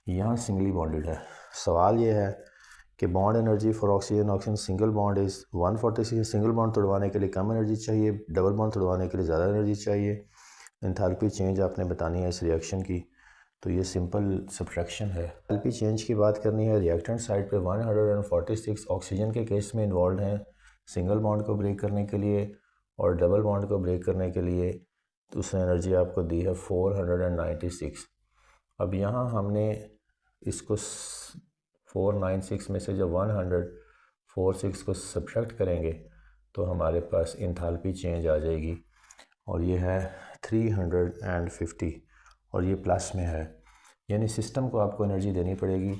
यहाँ सिंगली बॉन्डेड है। सवाल ये है कि bond energy for oxygen single bond is 146। Single bond तोड़वाने के लिए कम एनर्जी चाहिए, डबल बॉन्ड तोड़वाने के लिए ज़्यादा एनर्जी चाहिए। एंथैल्पी चेंज आपने बतानी है इस रिएक्शन की, तो ये सिंपल सब्ट्रैक्शन है। एंथैल्पी चेंज की बात करनी है, रिएक्टेंट साइड पे 146 ऑक्सीजन के केस में इन्वॉल्व हैं सिंगल बॉन्ड को ब्रेक करने के लिए, और डबल बॉन्ड को ब्रेक करने के लिए तो उसने एनर्जी आपको दी है 496। अब यहाँ हमने इसको 496 में से जब 146 को सब्ट्रैक्ट करेंगे तो हमारे पास एंथैल्पी चेंज आ जाएगी, और ये है 350, और ये प्लस में है, यानी सिस्टम को आपको एनर्जी देनी पड़ेगी।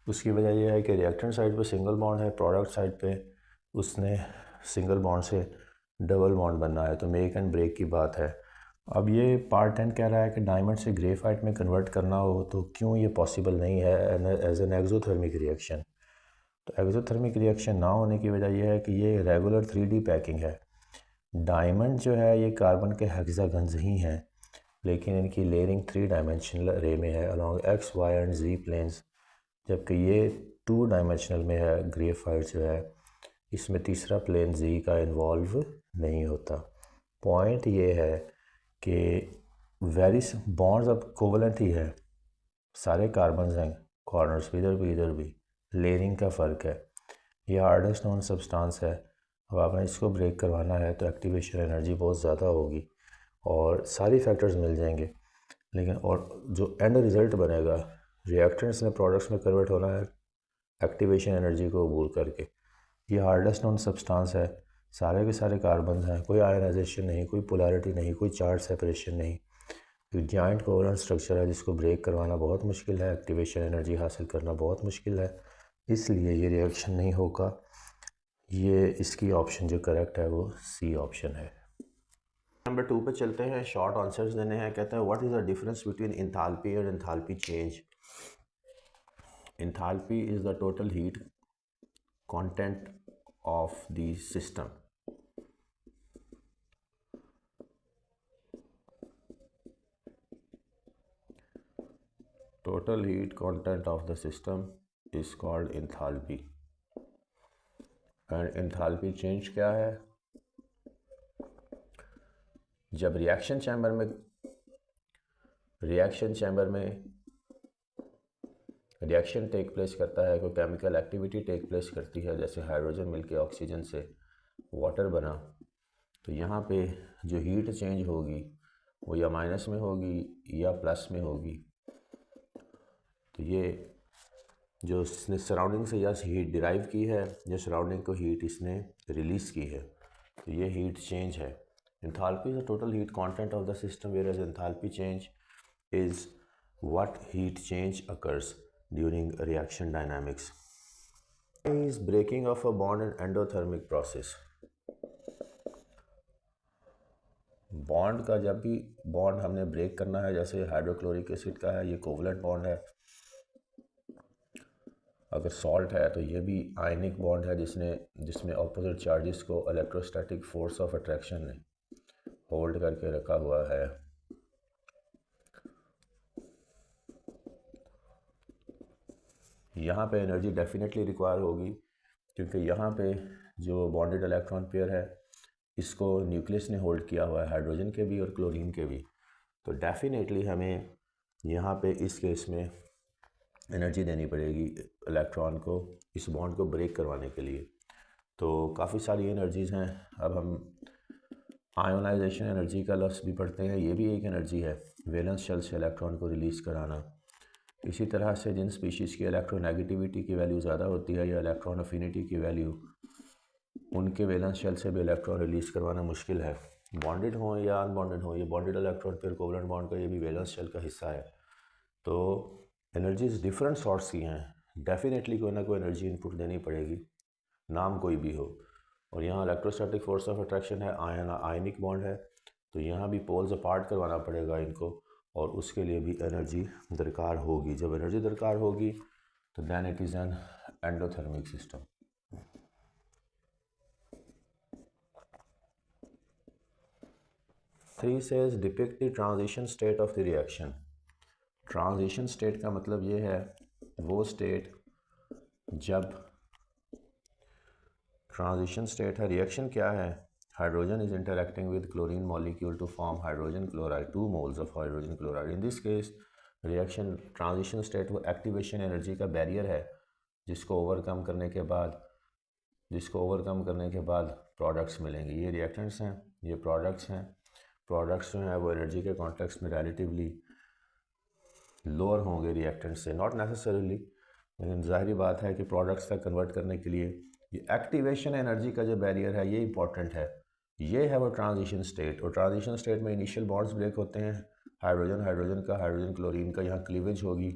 उसकी वजह यह है कि रिएक्टेंट साइड पे सिंगल बॉन्ड है, प्रोडक्ट साइड पे उसने सिंगल बॉन्ड से डबल बॉन्ड बनना है, तो मेक एंड ब्रेक की बात है। अब ये पार्ट 10 कह रहा है कि डायमंड से ग्रेफाइट में कन्वर्ट करना हो तो क्यों ये पॉसिबल नहीं है एज एन एक्सोथर्मिक रिएक्शन। तो एक्सोथर्मिक रिएक्शन ना होने की वजह यह है कि ये रेगुलर 3D पैकिंग है। डायमंड जो है ये कार्बन के हेक्सागन्स ही हैं, लेकिन इनकी लेयरिंग 3 डायमेंशनल अरे में है along X, Y and Z planes, जबकि ये 2 डायमेंशनल में है। ग्रेफाइट जो है इसमें तीसरा प्लेन Z का इन्वॉल्व नहीं होता। पॉइंट ये है कि वेरिस बॉन्ड्स अब कोवलेंट ही है, सारे कार्बन्स हैं कॉर्नर्स पे, इधर भी लेयरिंग का फ़र्क है। ये हार्डेस्ट नॉन सब्सटेंस है। अब आपने इसको ब्रेक करवाना है तो एक्टिवेशन एनर्जी बहुत ज़्यादा होगी और सारी फैक्टर्स मिल जाएंगे, लेकिन और जो एंड रिज़ल्ट बनेगा रिएक्टेंट्स में प्रोडक्ट्स में कन्वर्ट होना है एक्टिवेशन एनर्जी को अबूर करके। ये हार्डेस्ट नॉन सब्सटेंस है, सारे के सारे कार्बन हैं, कोई आयनाइजेशन नहीं, कोई पोलैरिटी नहीं, कोई चार्ज सेपरेशन नहीं। एक जॉइंट कोवलेंट स्ट्रक्चर है जिसको ब्रेक करवाना बहुत मुश्किल है, एक्टिवेशन एनर्जी हासिल करना बहुत मुश्किल है, इसलिए ये रिएक्शन नहीं होगा। ये इसकी ऑप्शन जो करेक्ट है वो सी ऑप्शन है। नंबर 2 पे चलते हैं, शॉर्ट आंसर्स देने हैं। कहते हैं what is the difference between enthalpy and enthalpy change. Enthalpy is the total heat content of the system. Total heat content of the system is called enthalpy. And enthalpy change क्या है? जब reaction chamber में reaction take place करता है, कोई chemical activity take place करती है, जैसे हाइड्रोजन मिलके ऑक्सीजन से वाटर बना, तो यहाँ पे जो हीट चेंज होगी वो या माइनस में होगी या प्लस में होगी। तो ये जो इसने सराउंडिंग से या हीट डिराइव की है, जो सराउंडिंग को हीट इसने रिलीज़ की है, तो ये हीट चेंज है। Enthalpy is the total heat content of the system, whereas enthalpy change is what heat change occurs during reaction dynamics. Is breaking of a bond and endothermic process. Bond का जब भी bond हमने break करना है, जैसे hydrochloric acid का है, ये कोवलेंट बॉन्ड है। अगर सॉल्ट है तो ये भी आयनिक बॉन्ड है जिसमें ऑपोजिट चार्जेस को इलेक्ट्रोस्टैटिक फोर्स ऑफ अट्रैक्शन ने होल्ड करके रखा हुआ है। यहाँ पे एनर्जी डेफिनेटली रिक्वायर होगी, क्योंकि यहाँ पे जो बॉन्डेड इलेक्ट्रॉन पेयर है इसको न्यूक्लियस ने होल्ड किया हुआ है, हाइड्रोजन के भी और क्लोरीन के भी। तो डेफिनेटली हमें यहाँ पे इस केस में एनर्जी देनी पड़ेगी इलेक्ट्रॉन को इस बॉन्ड को ब्रेक करवाने के लिए। तो काफ़ी सारी एनर्जीज़ हैं। अब हम आयोनाइजेशन एनर्जी का लफ्ज़ भी पढ़ते हैं, ये भी एक एनर्जी है, वैलेंस शेल से इलेक्ट्रॉन को रिलीज़ कराना। इसी तरह से जिन स्पीशीज़ की इलेक्ट्रोनेगेटिविटी की वैल्यू ज़्यादा होती है या इलेक्ट्रॉन अफिनिटी की वैल्यू, उनके वैलेंस शेल से भी इलेक्ट्रॉन रिलीज़ करवाना मुश्किल है, बॉन्डेड हो या अनबॉन्डेड हो। ये बॉन्डेड इलेक्ट्रॉन फिर कोवलेंट बॉन्ड का ये भी वैलेंस शेल का हिस्सा है। तो एनर्जीज डिफरेंट सॉर्ट्स की हैं, डेफिनेटली कोई ना कोई एनर्जी इनपुट देनी पड़ेगी, नाम कोई भी हो। और यहाँ इलेक्ट्रोस्टैटिक फोर्स ऑफ अट्रैक्शन है, आयनिक बॉन्ड है, तो यहाँ भी पोल्स अपार्ट करवाना पड़ेगा इनको, और उसके लिए भी एनर्जी दरकार होगी। जब एनर्जी दरकार होगी तो then it is an endothermic system. Three says depict the transition state of the reaction. Transition state का मतलब ये है वो स्टेट जब ट्रांजिशन स्टेट है, रिएक्शन क्या है, hydrogen is interacting with chlorine molecule to form hydrogen chloride, 2 moles of hydrogen chloride. In this case reaction transition state वो एक्टिवेशन एनर्जी का बैरियर है जिसको ओवरकम करने के बाद प्रोडक्ट्स मिलेंगे। ये रिएक्टेंट्स हैं, ये प्रोडक्ट्स हैं। प्रोडक्ट्स जो हैं वो एनर्जी के कॉन्टेक्स्ट में रिलेटिवली लोअर होंगे रिएक्टेंट से, नॉट नेसेसरीली, लेकिन ज़ाहिर बात है कि प्रोडक्ट्स तक कन्वर्ट करने के लिए ये एक्टिवेशन एनर्जी का जो बैरियर है ये इंपॉर्टेंट है। ये है वो ट्रांजिशन स्टेट। और ट्रांजिशन स्टेट में इनिशियल बॉन्ड्स ब्रेक होते हैं, हाइड्रोजन क्लोरीन का यहाँ क्लीवेज होगी,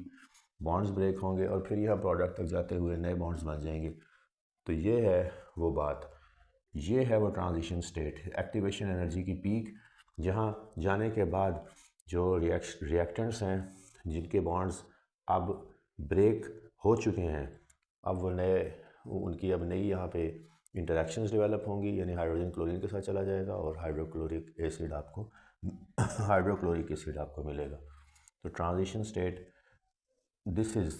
बॉन्ड्स ब्रेक होंगे और फिर यहाँ प्रोडक्ट तक जाते हुए नए बॉन्ड्स बन जाएंगे। तो ये है वो बात, ये है वो ट्रांजिशन स्टेट, एक्टिवेशन एनर्जी की पीक, जहाँ जाने के बाद जो रिएक्टेंट्स हैं जिनके बॉन्ड्स अब ब्रेक हो चुके हैं, अब वो उनकी अब नई यहाँ पे इंटरेक्शंस डेवलप होंगी, यानी हाइड्रोजन क्लोरीन के साथ चला जाएगा और हाइड्रोक्लोरिक एसिड आपको मिलेगा। तो transition state, this is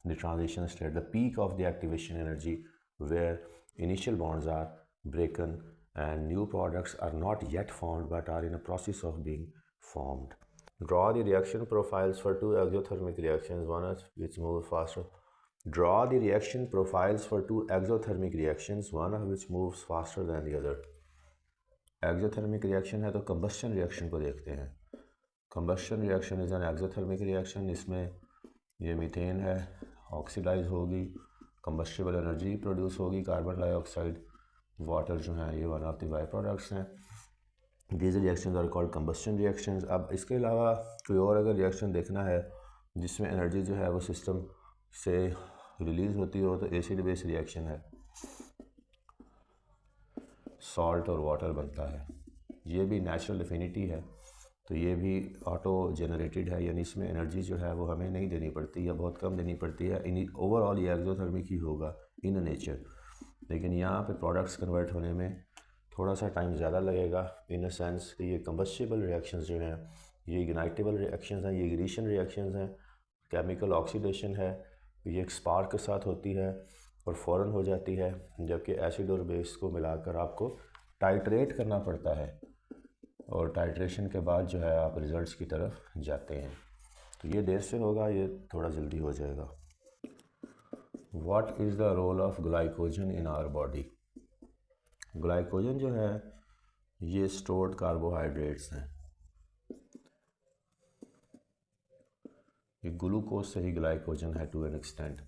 the transition state, the peak of the activation energy where initial bonds are broken and new products are not yet formed but are in a process of being formed. Draw the reaction profiles for two exothermic reactions, one of which moves faster. Draw the reaction profiles for two exothermic reactions, one of which moves faster than the other. Exothermic reaction है तो combustion reaction को देखते हैं। Combustion reaction is an exothermic reaction, इसमें ये methane है, oxidize होगी, combustible energy produce होगी, कार्बन डाइऑक्साइड, वाटर जो है ये one of the by products हैं। These reactions are called combustion reactions. अब इसके अलावा कोई और अगर रिएक्शन देखना है जिसमें एनर्जी जो है वो सिस्टम से रिलीज़ होती हो तो एसिड बेस रिएक्शन है, सॉल्ट और वाटर बनता है। ये भी नेचुरल अफिनिटी है, तो ये भी ऑटो जनरेटेड है, यानी इसमें एनर्जी जो है वो हमें नहीं देनी पड़ती या बहुत कम देनी पड़ती है। इन ओवरऑल ये एक्सोथर्मिक ही होगा इन नेचर, लेकिन यहाँ पे प्रोडक्ट्स कन्वर्ट होने में थोड़ा सा टाइम ज़्यादा लगेगा, इन अ सेंस कि ये कंबस्टिबल रिएक्शंस जो हैं ये इग्नाइटेबल रिएक्शंस हैं, ये इग्निशन रिएक्शंस हैं, केमिकल ऑक्सीडेशन है, ये एक स्पार्क के साथ होती है और फ़ौरन हो जाती है, जबकि एसिड और बेस को मिलाकर आपको टाइट्रेट करना पड़ता है और टाइट्रेशन के बाद जो है आप रिज़ल्ट्स की तरफ जाते हैं। तो ये देर से होगा, ये थोड़ा जल्दी हो जाएगा। What is the role of glycogen in our body? Glycogen जो है ये स्टोर्ड कार्बोहाइड्रेट्स हैं, ये ग्लूकोज से ही ग्लाइकोजन है टू एन एक्सटेंट।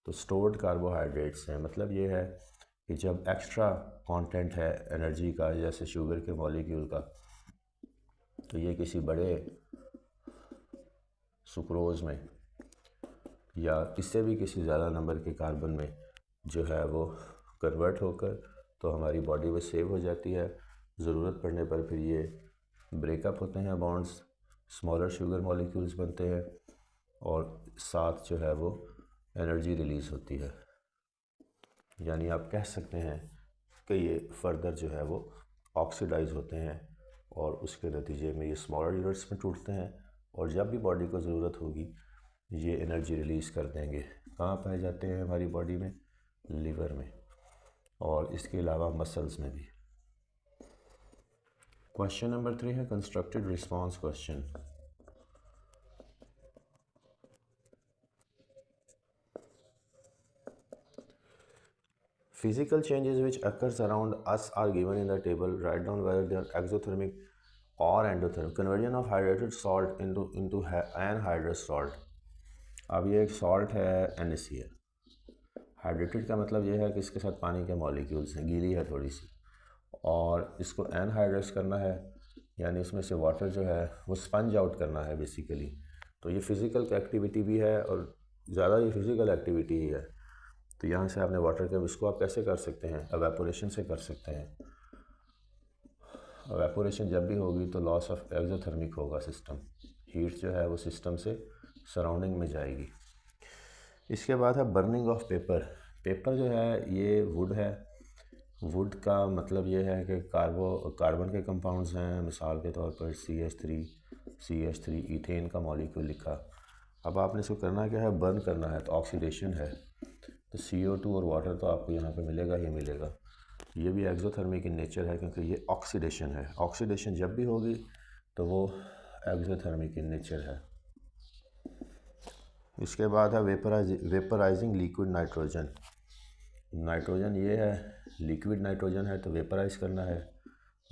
तो स्टोर्ड कार्बोहाइड्रेट्स हैं, मतलब ये है कि जब एक्स्ट्रा कंटेंट है एनर्जी का, जैसे शुगर के मॉलिक्यूल का, तो ये किसी बड़े सुक्रोज़ में या इससे भी किसी ज़्यादा नंबर के कार्बन में जो है वो कन्वर्ट होकर तो हमारी बॉडी में सेव हो जाती है। ज़रूरत पड़ने पर फिर ये ब्रेकअप होते हैं बॉन्ड्स, स्मॉलर शुगर मॉलिक्यूल्स बनते हैं और साथ जो है वो एनर्जी रिलीज़ होती है। यानी आप कह सकते हैं कि ये फर्दर जो है वो ऑक्सीडाइज होते हैं और उसके नतीजे में ये स्मॉलर यूनिट्स में टूटते हैं और जब भी बॉडी को ज़रूरत होगी ये एनर्जी रिलीज़ कर देंगे। कहाँ पाए जाते हैं हमारी बॉडी में? लिवर में, और इसके अलावा मसल्स में भी। क्वेश्चन नंबर 3 है constructed response question. Physical changes which occurs around us are given in the table. Write down whether they are exothermic or endothermic. Conversion of hydrated salt into anhydrous salt. अब ये एक salt है NaCl। Hydrated का मतलब ये है कि इसके साथ पानी के मॉलिक्यूल्स हैं, गीली है थोड़ी सी, और इसको एनहाइड्रस करना है, यानी उसमें से वाटर जो है वो स्पंज आउट करना है बेसिकली। तो ये फिज़िकल एक्टिविटी भी है और ज़्यादा ये फिज़िकल एक्टिविटी ही है। तो यहाँ से आपने वाटर के इसको आप कैसे कर सकते हैं, एवेपोरेशन से कर सकते हैं। एवेपोरेशन जब भी होगी तो लॉस ऑफ एक्सोथर्मिक होगा सिस्टम, हीट जो है वो सिस्टम से सराउंडिंग में जाएगी। इसके बाद है बर्निंग ऑफ पेपर। पेपर जो है ये वुड है। वुड का मतलब ये है कि कार्बन के कंपाउंड्स हैं, मिसाल के तौर पर CH3 ईथेन का मॉलिक्यूल लिखा। अब आपने इसको करना क्या है, बर्न करना है, तो ऑक्सीडेशन है। तो CO2 और वाटर तो आपको यहाँ पे मिलेगा ही मिलेगा। ये भी एक्सोथर्मिक इन नेचर है क्योंकि ये ऑक्सीडेशन है। ऑक्सीडेशन जब भी होगी तो वो एक्सोथर्मिक इन नेचर है। इसके बाद है वेपराइजिंग लिक्विड नाइट्रोजन। नाइट्रोजन ये है, लिक्विड नाइट्रोजन है, तो वेपराइज करना है,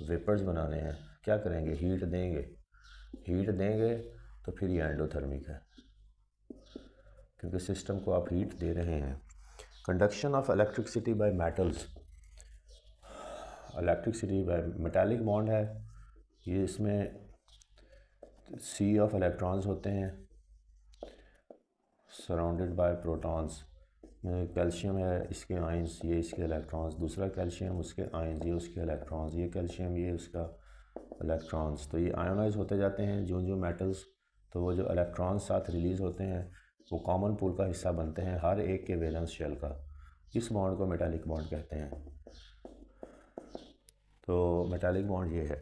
वेपर्स बनाने हैं। क्या करेंगे, हीट देंगे तो फिर ये एंडोथर्मिक है क्योंकि सिस्टम को आप हीट दे रहे हैं। Conduction of electricity bye metals. Electricity bye metallic bond है ये, इसमें C ऑफ इलेक्ट्रॉन्स होते हैं सराउंडेड बाय प्रोटॉन्स। कैल्शियम है, इसके आयंस, ये इसके इलेक्ट्रॉन्स, दूसरा कैल्शियम उसके आयंस, ये उसके इलेक्ट्रॉन्स, ये कैल्शियम ये उसका इलेक्ट्रॉन्स। तो ये आयोनाइज होते जाते हैं जो मेटल्स, तो वो जो इलेक्ट्रॉन्स साथ रिलीज़ होते हैं वो कॉमन पूल का हिस्सा बनते हैं हर एक के वैलेंस शेल का। इस बॉन्ड को मेटालिक बॉन्ड कहते हैं। तो मेटालिक बॉन्ड ये है।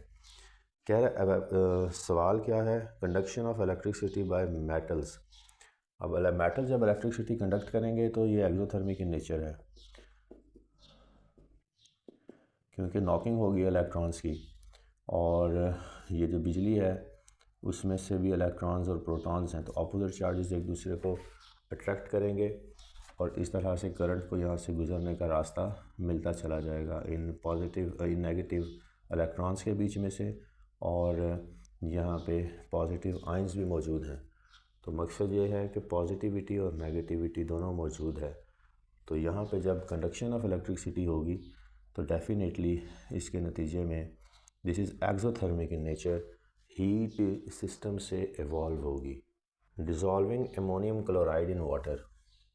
कह रहा सवाल क्या है, conduction of electricity bye metals. अब मेटल जब इलेक्ट्रिसिटी कंडक्ट करेंगे तो ये एक्सोथर्मिक इन नेचर है क्योंकि नॉकिंग होगी इलेक्ट्रॉन्स की, और ये जो बिजली है उसमें से भी इलेक्ट्रॉन्स और प्रोटॉन्स हैं, तो अपोजिट चार्जेस एक दूसरे को अट्रैक्ट करेंगे और इस तरह से करंट को यहाँ से गुजरने का रास्ता मिलता चला जाएगा इन नेगेटिव इलेक्ट्रॉन्स के बीच में से, और यहाँ पे पॉजिटिव आयंस भी मौजूद हैं। तो मकसद ये है कि पॉजिटिविटी और नेगेटिविटी दोनों मौजूद है। तो यहाँ पे जब कंडक्शन ऑफ इलेक्ट्रिसिटी होगी तो डेफिनेटली इसके नतीजे में this is exothermic in nature, heat system से इवॉल्व होगी। डिज़ोल्विंग अमोनियम क्लोराइड इन वाटर।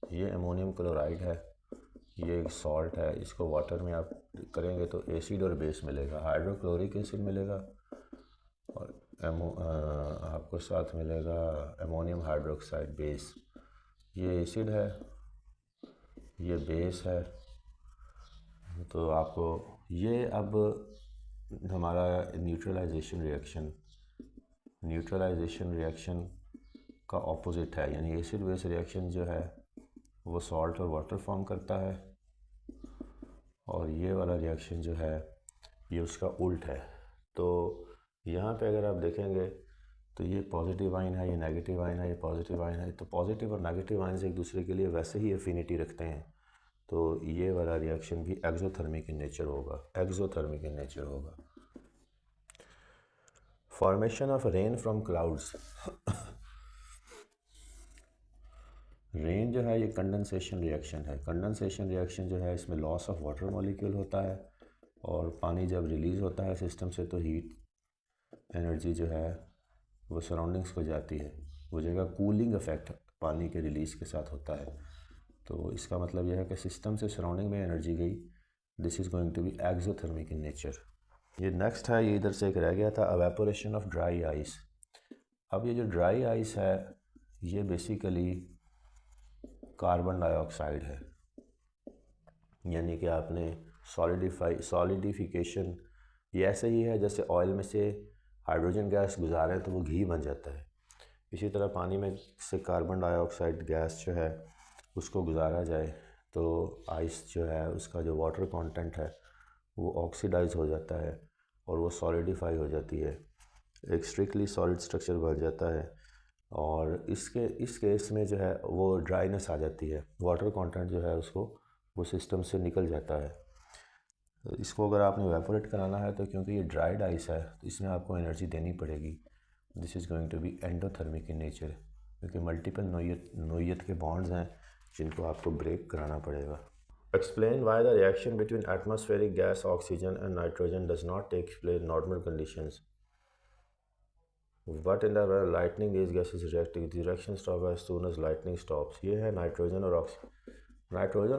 ये अमोनियम क्लोराइड है, ये एक सॉल्ट है, इसको वाटर में आप करेंगे तो एसिड और बेस मिलेगा। हाइड्रोक्लोरिक एसिड मिलेगा और आपको साथ मिलेगा अमोनियम हाइड्रोक्साइड बेस। ये एसिड है, ये बेस है। तो आपको ये अब हमारा न्यूट्रलाइजेशन रिएक्शन का ऑपोजिट है, यानी एसिड बेस रिएक्शन जो है वो सॉल्ट और वाटर फॉर्म करता है, और ये वाला रिएक्शन जो है ये उसका उल्ट है। तो यहाँ पे अगर आप देखेंगे तो ये पॉजिटिव आयन है, ये नेगेटिव आयन है, ये पॉजिटिव आयन है। तो पॉजिटिव और नेगेटिव आयन एक दूसरे के लिए वैसे ही एफिनिटी रखते हैं, तो ये वाला रिएक्शन भी एक्सोथर्मिक इन नेचर होगा। Formation of rain from clouds. Rain जो है ये कंडेंसेशन रिएक्शन है। कंडेंसेशन रिएक्शन जो है इसमें लॉस ऑफ वाटर मॉलिक्यूल होता है, और पानी जब रिलीज़ होता है सिस्टम से तो हीट एनर्जी जो है वो सराउंडिंग्स को जाती है, वो जगह कूलिंग इफेक्ट पानी के रिलीज़ के साथ होता है। तो इसका मतलब यह है कि सिस्टम से सराउंडिंग में एनर्जी गई, this is going to be exothermic in nature. ये नेक्स्ट है, ये इधर से एक रह गया था, एवेपोरेशन ऑफ ड्राई आइस। अब ये जो ड्राई आइस है ये बेसिकली कार्बन डाइऑक्साइड है, यानी कि आपने सॉलिडिफिकेशन, ये ऐसे ही है जैसे ऑयल में से हाइड्रोजन गैस गुजारें तो वो घी बन जाता है। इसी तरह पानी में से कार्बन डाइऑक्साइड गैस जो है उसको गुजारा जाए तो आइस जो है उसका जो वाटर कंटेंट है वो ऑक्सीडाइज हो जाता है और वो सॉलिडिफाई हो जाती है, एक स्ट्रिक्टली सॉलिड स्ट्रक्चर बन जाता है। और इस केस में जो है वो ड्राइनेस आ जाती है, वाटर कंटेंट जो है उसको वो सिस्टम से निकल जाता है। तो इसको अगर आपने इवेपोरेट कराना है तो क्योंकि ये ड्राइड आइस है तो इसमें आपको एनर्जी देनी पड़ेगी। This is going to be endothermic in nature, क्योंकि मल्टीपल नोयत के बॉन्ड्स हैं जिनको आपको ब्रेक कराना पड़ेगा। Explain why the reaction between atmospheric gas oxygen and nitrogen does not take place normal conditions. What in the lightning these gases reacting, the reaction stop as soon as lightning stops। ये है nitrogen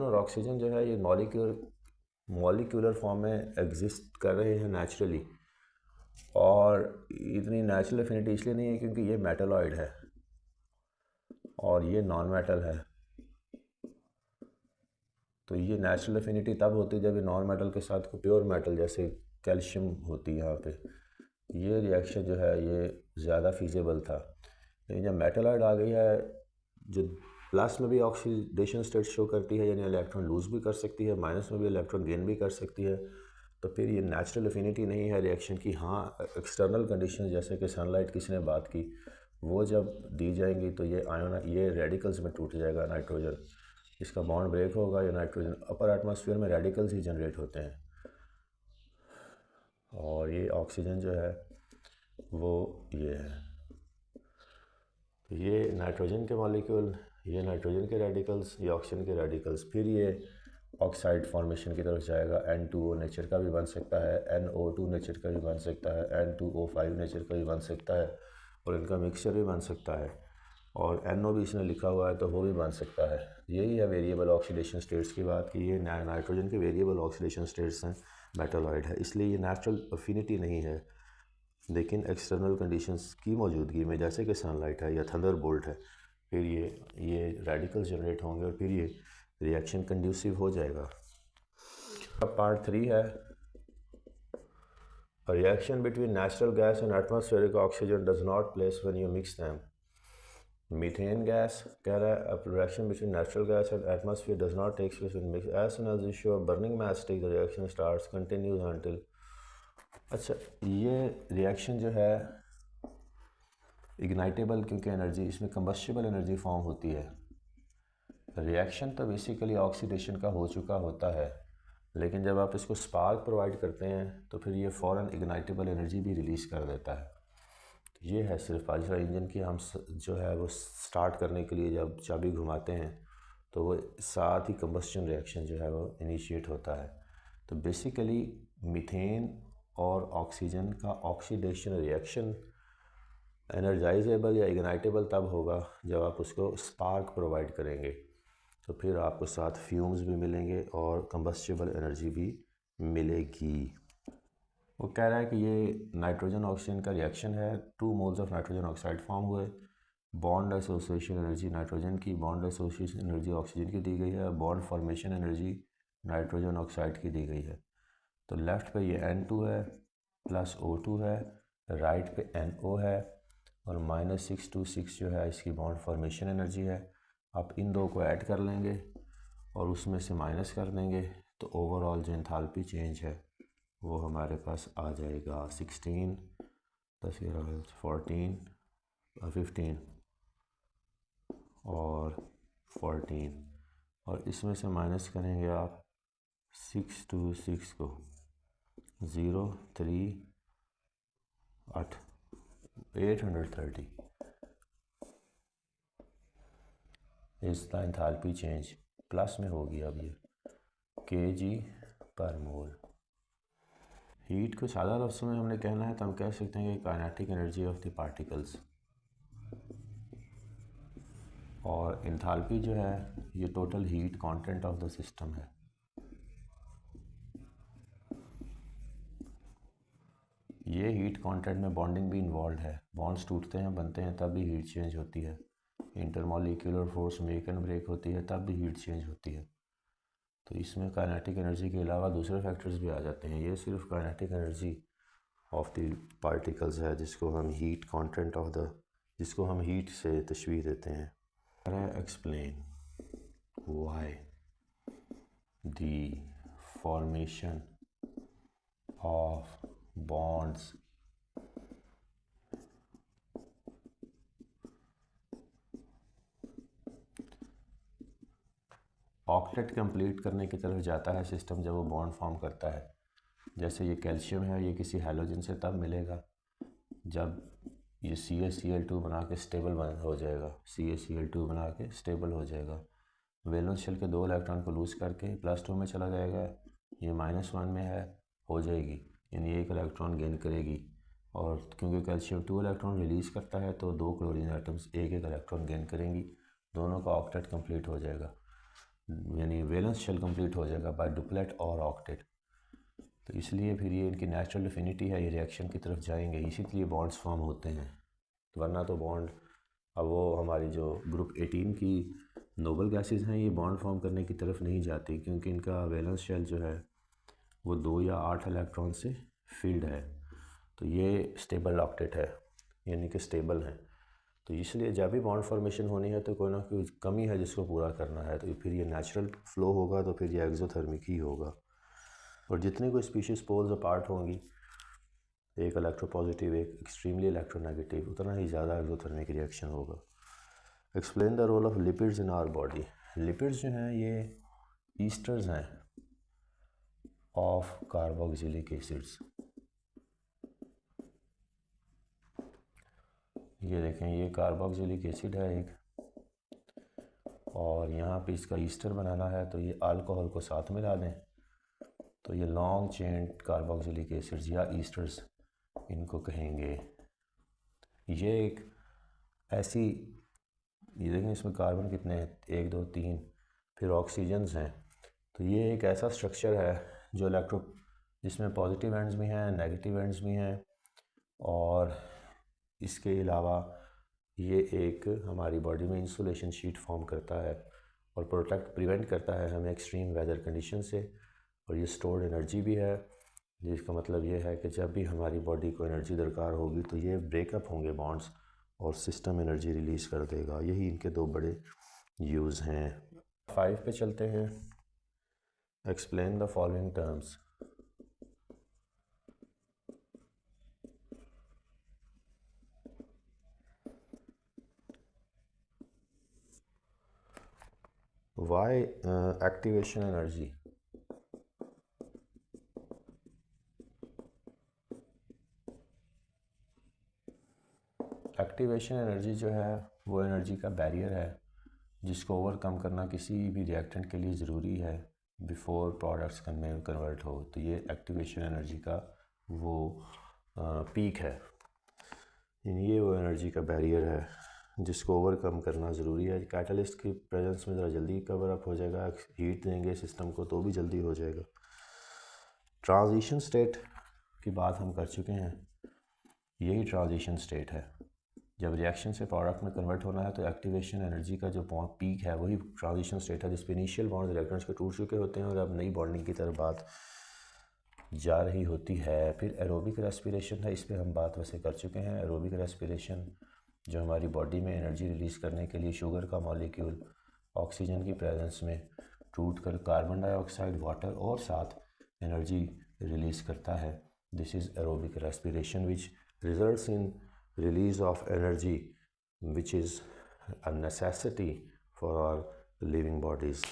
और oxygen जो है ये molecular form में exist कर रहे हैं नेचुरली, और इतनी नेचुरल एफिनिटी इसलिए नहीं है क्योंकि ये मेटलॉइड है और ये नॉन मेटल है। तो ये नेचुरल एफिनिटी तब होती है जब ये नॉन मेटल के साथ कोई प्योर मेटल जैसे कैल्शियम होती है यहाँ पे। ये रिएक्शन जो है ये ज़्यादा फीजेबल था, लेकिन जब मेटलॉइड आ गई है जो प्लस में भी ऑक्सीडेशन स्टेट शो करती है, यानी इलेक्ट्रॉन लूज़ भी कर सकती है, माइनस में भी इलेक्ट्रॉन गेन भी कर सकती है, तो फिर ये नेचुरल एफिनिटी नहीं है रिएक्शन की। हाँ, एक्सटर्नल कंडीशन जैसे कि सनलाइट किसी ने बात की, वो जब दी जाएंगी तो ये रेडिकल्स में टूट जाएगा नाइट्रोजन, इसका बॉन्ड ब्रेक होगा। ये नाइट्रोजन अपर एटमॉस्फेयर में रेडिकल्स ही जनरेट होते हैं, और ये ऑक्सीजन जो है वो ये है। तो ये नाइट्रोजन के मॉलिक्यूल, ये नाइट्रोजन के रेडिकल्स, ये ऑक्सीजन के रेडिकल्स, फिर ये ऑक्साइड फॉर्मेशन की तरफ जाएगा। N2O नेचर का भी बन सकता है, NO2 नेचर का भी बन सकता है, N2O5 नेचर का भी बन सकता है, और इनका मिक्सचर भी बन सकता है, और NO भी इसने लिखा हुआ है तो वो भी बन सकता है। यही है वेरिएबल ऑक्सीडेशन स्टेट्स की बात की। ये नाइट्रोजन के वेरिएबल ऑक्सीडेशन स्टेट्स हैं, मेटलॉइड है, इसलिए ये नेचुरल अफिनिटी नहीं है। लेकिन एक्सटर्नल कंडीशंस की मौजूदगी में जैसे कि सनलाइट है या थंडरबोल्ट है, फिर ये रेडिकल्स जनरेट होंगे और फिर ये रिएक्शन कंड्यूसिव हो जाएगा। अब पार्ट 3 है reaction between natural gas and atmospheric oxygen does not place when you mix them. Methane gas कह रहा है a reaction between natural gas and atmosphere does not take place when mixed। as soon as you show a burning matchstick the reaction starts continues until। अच्छा, ये reaction जो है इग्नाइटेबल, क्योंकि energy इसमें combustible energy form होती है। Reaction तो basically oxidation का हो चुका होता है, लेकिन जब आप इसको स्पार्क प्रोवाइड करते हैं तो फिर ये फ़ौरन इग्नाइटेबल एनर्जी भी रिलीज़ कर देता है। तो ये है सिर्फ पाजरा इंजन की हम जो है वो स्टार्ट करने के लिए जब चाबी घुमाते हैं तो वो साथ ही कंबस्शन रिएक्शन जो है वो इनिशिएट होता है। तो बेसिकली मीथेन और ऑक्सीजन का ऑक्सीडेशन रिएक्शन एनर्जाइजेबल या इग्नाइटेबल तब होगा जब आप उसको स्पार्क प्रोवाइड करेंगे, तो फिर आपको साथ फ्यूम्स भी मिलेंगे और कंबस्टिबल एनर्जी भी मिलेगी। वो कह रहा है कि ये नाइट्रोजन ऑक्सीजन का रिएक्शन है, 2 moles of nitrogen oxide form हुए। बॉन्ड एसोसिएशन एनर्जी नाइट्रोजन की, बॉन्ड एसोसिएशन एनर्जी ऑक्सीजन की दी गई है, bond formation energy nitrogen oxide की दी गई है। तो लेफ़्ट पे ये N2 है प्लस O2 है, राइट पे NO है, और -626 जो है इसकी बॉन्ड फॉर्मेशन एनर्जी है। आप इन दो को ऐड कर लेंगे और उसमें से माइनस कर देंगे तो ओवरऑल जो एंथैल्पी चेंज है वो हमारे पास आ जाएगा 16 10 14 15 और 14, और इसमें से माइनस करेंगे आप 626 को 0 3 8 830 इसका एंथैल्पी चेंज प्लस में होगी। अब ये kg/मोल। हीट को सादा लफ्ज़ों में हमने कहना है तो हम कह सकते हैं कि kinetic energy of the particles, और एंथैल्पी जो है ये total heat content of the system है। ये हीट कंटेंट में बॉन्डिंग भी इन्वॉल्व है, बॉन्ड्स टूटते हैं बनते हैं तब भी हीट चेंज होती है, intermolecular force make and break होती है तब भी हीट चेंज होती है। तो इसमें काइनेटिक एनर्जी के अलावा दूसरे फैक्टर्स भी आ जाते हैं। ये सिर्फ kinetic energy of the particles है जिसको हम हीट कंटेंट ऑफ द, जिसको हम हीट से तशबीह देते हैं। Explain why the formation of bonds octet complete करने की तरफ जाता है सिस्टम जब वो बॉन्ड फॉर्म करता है। जैसे ये कैल्शियम है, ये किसी हैलोजन से तब मिलेगा जब ये CaCl2 बना के स्टेबल हो जाएगा, CaCl2 बना के स्टेबल हो जाएगा। वैलेंस शेल के 2 इलेक्ट्रॉन को लूज़ करके +2 में चला जाएगा, ये -1 में है, हो जाएगी, यानी 1 इलेक्ट्रॉन गेन करेगी। और क्योंकि कैल्शियम 2 इलेक्ट्रॉन रिलीज़ करता है तो 2 क्लोरीन एटम्स 1 इलेक्ट्रॉन गेन करेंगी, दोनों का ऑक्टेट कंप्लीट हो जाएगा, यानी वैलेंस शेल कंप्लीट हो जाएगा बाय डुप्लेट और ऑक्टेट। तो इसलिए फिर ये इनकी नेचुरल एफिनिटी है, ये रिएक्शन की तरफ जाएंगे, इसीलिए बॉन्ड्स फॉर्म होते हैं। वरना तो बॉन्ड, अब वो हमारी जो ग्रुप 18 की नोबल गैसेस हैं, ये बॉन्ड फॉर्म करने की तरफ नहीं जाती क्योंकि इनका वैलेंस शेल जो है वो 2 या 8 इलेक्ट्रॉन से फिल्ड है। तो ये स्टेबल ऑक्टेट है, यानी कि स्टेबल हैं। तो इसलिए जब भी बॉन्ड फॉर्मेशन होनी है तो कोई ना कोई कमी है जिसको पूरा करना है, तो फिर ये नेचुरल फ्लो होगा, तो फिर ये एक्सोथर्मिक ही होगा। और जितनी कोई स्पीशीज़ पोल्स अपार्ट होंगी, एक इलेक्ट्रोपॉजिटिव एक एक्सट्रीमली इलेक्ट्रोनेगेटिव, उतना ही ज़्यादा एक्सोथर्मिक रिएक्शन होगा। Explain the role of lipids in our body. Lipids जो हैं ये ईस्टर्स हैं ऑफ कार्बोक्सिलिक एसिड्स। ये देखें, ये कार्बोक्सिलिक एसिड है एक, और यहाँ पे इसका ईस्टर बनाना है तो ये अल्कोहल को साथ मिला दें तो ये लॉन्ग चेन कार्बोक्सिलिक एसिड्स या ईस्टर्स इनको कहेंगे। ये एक ऐसी, ये देखें इसमें कार्बन कितने हैं, 1 2 3, फिर ऑक्सीजन्स हैं। तो ये एक ऐसा स्ट्रक्चर है जो जिसमें पॉजिटिव एंड्स भी हैं, नेगेटिव एंड्स भी हैं, और इसके अलावा ये एक हमारी बॉडी में इंसुलेशन शीट फॉर्म करता है और प्रिवेंट करता है हमें एक्सट्रीम वेदर कंडीशन से। और ये स्टोर्ड एनर्जी भी है, जिसका मतलब ये है कि जब भी हमारी बॉडी को एनर्जी दरकार होगी तो ये ब्रेकअप होंगे बॉन्ड्स और सिस्टम एनर्जी रिलीज़ कर देगा। यही इनके 2 बड़े यूज़ हैं। 5 पे चलते हैं। Explain the following terms. Why activation energy? Activation energy जो है वो एनर्जी का बैरियर है जिसको ओवरकम करना किसी भी रिएक्टेंट के लिए ज़रूरी है बिफोर प्रोडक्ट्स कन्वर्ट हो। तो ये एक्टिवेशन एनर्जी का वो पीक है, यानी ये वो एनर्जी का बैरियर है जिसको ओवरकम करना ज़रूरी है। कैटलिस्ट की प्रेजेंस में ज़रा जल्दी कवर अप हो जाएगा, हीट देंगे सिस्टम को तो भी जल्दी हो जाएगा। ट्रांजिशन स्टेट की बात हम कर चुके हैं, यही ट्रांजिशन स्टेट है। जब रिएक्शन से प्रोडक्ट में कन्वर्ट होना है तो एक्टिवेशन एनर्जी का जो पीक है वही ट्रांजिशन स्टेट है, जिस पर इनिशियल बॉन्ड्स इलेक्ट्रॉन्स के टूट चुके होते हैं और अब नई बॉन्डिंग की तरफ बात जा रही होती है। फिर एरोबिक रेस्पिरेशन है, इस पर हम बात वैसे कर चुके हैं। एरोबिक रेस्पिरेशन जो हमारी बॉडी में एनर्जी रिलीज़ करने के लिए शुगर का मॉलिक्यूल ऑक्सीजन की प्रेजेंस में टूट कर कार्बन डाइऑक्साइड, वाटर और साथ एनर्जी रिलीज़ करता है। This is aerobic respiration which results in release of energy which is a necessity for our living bodies.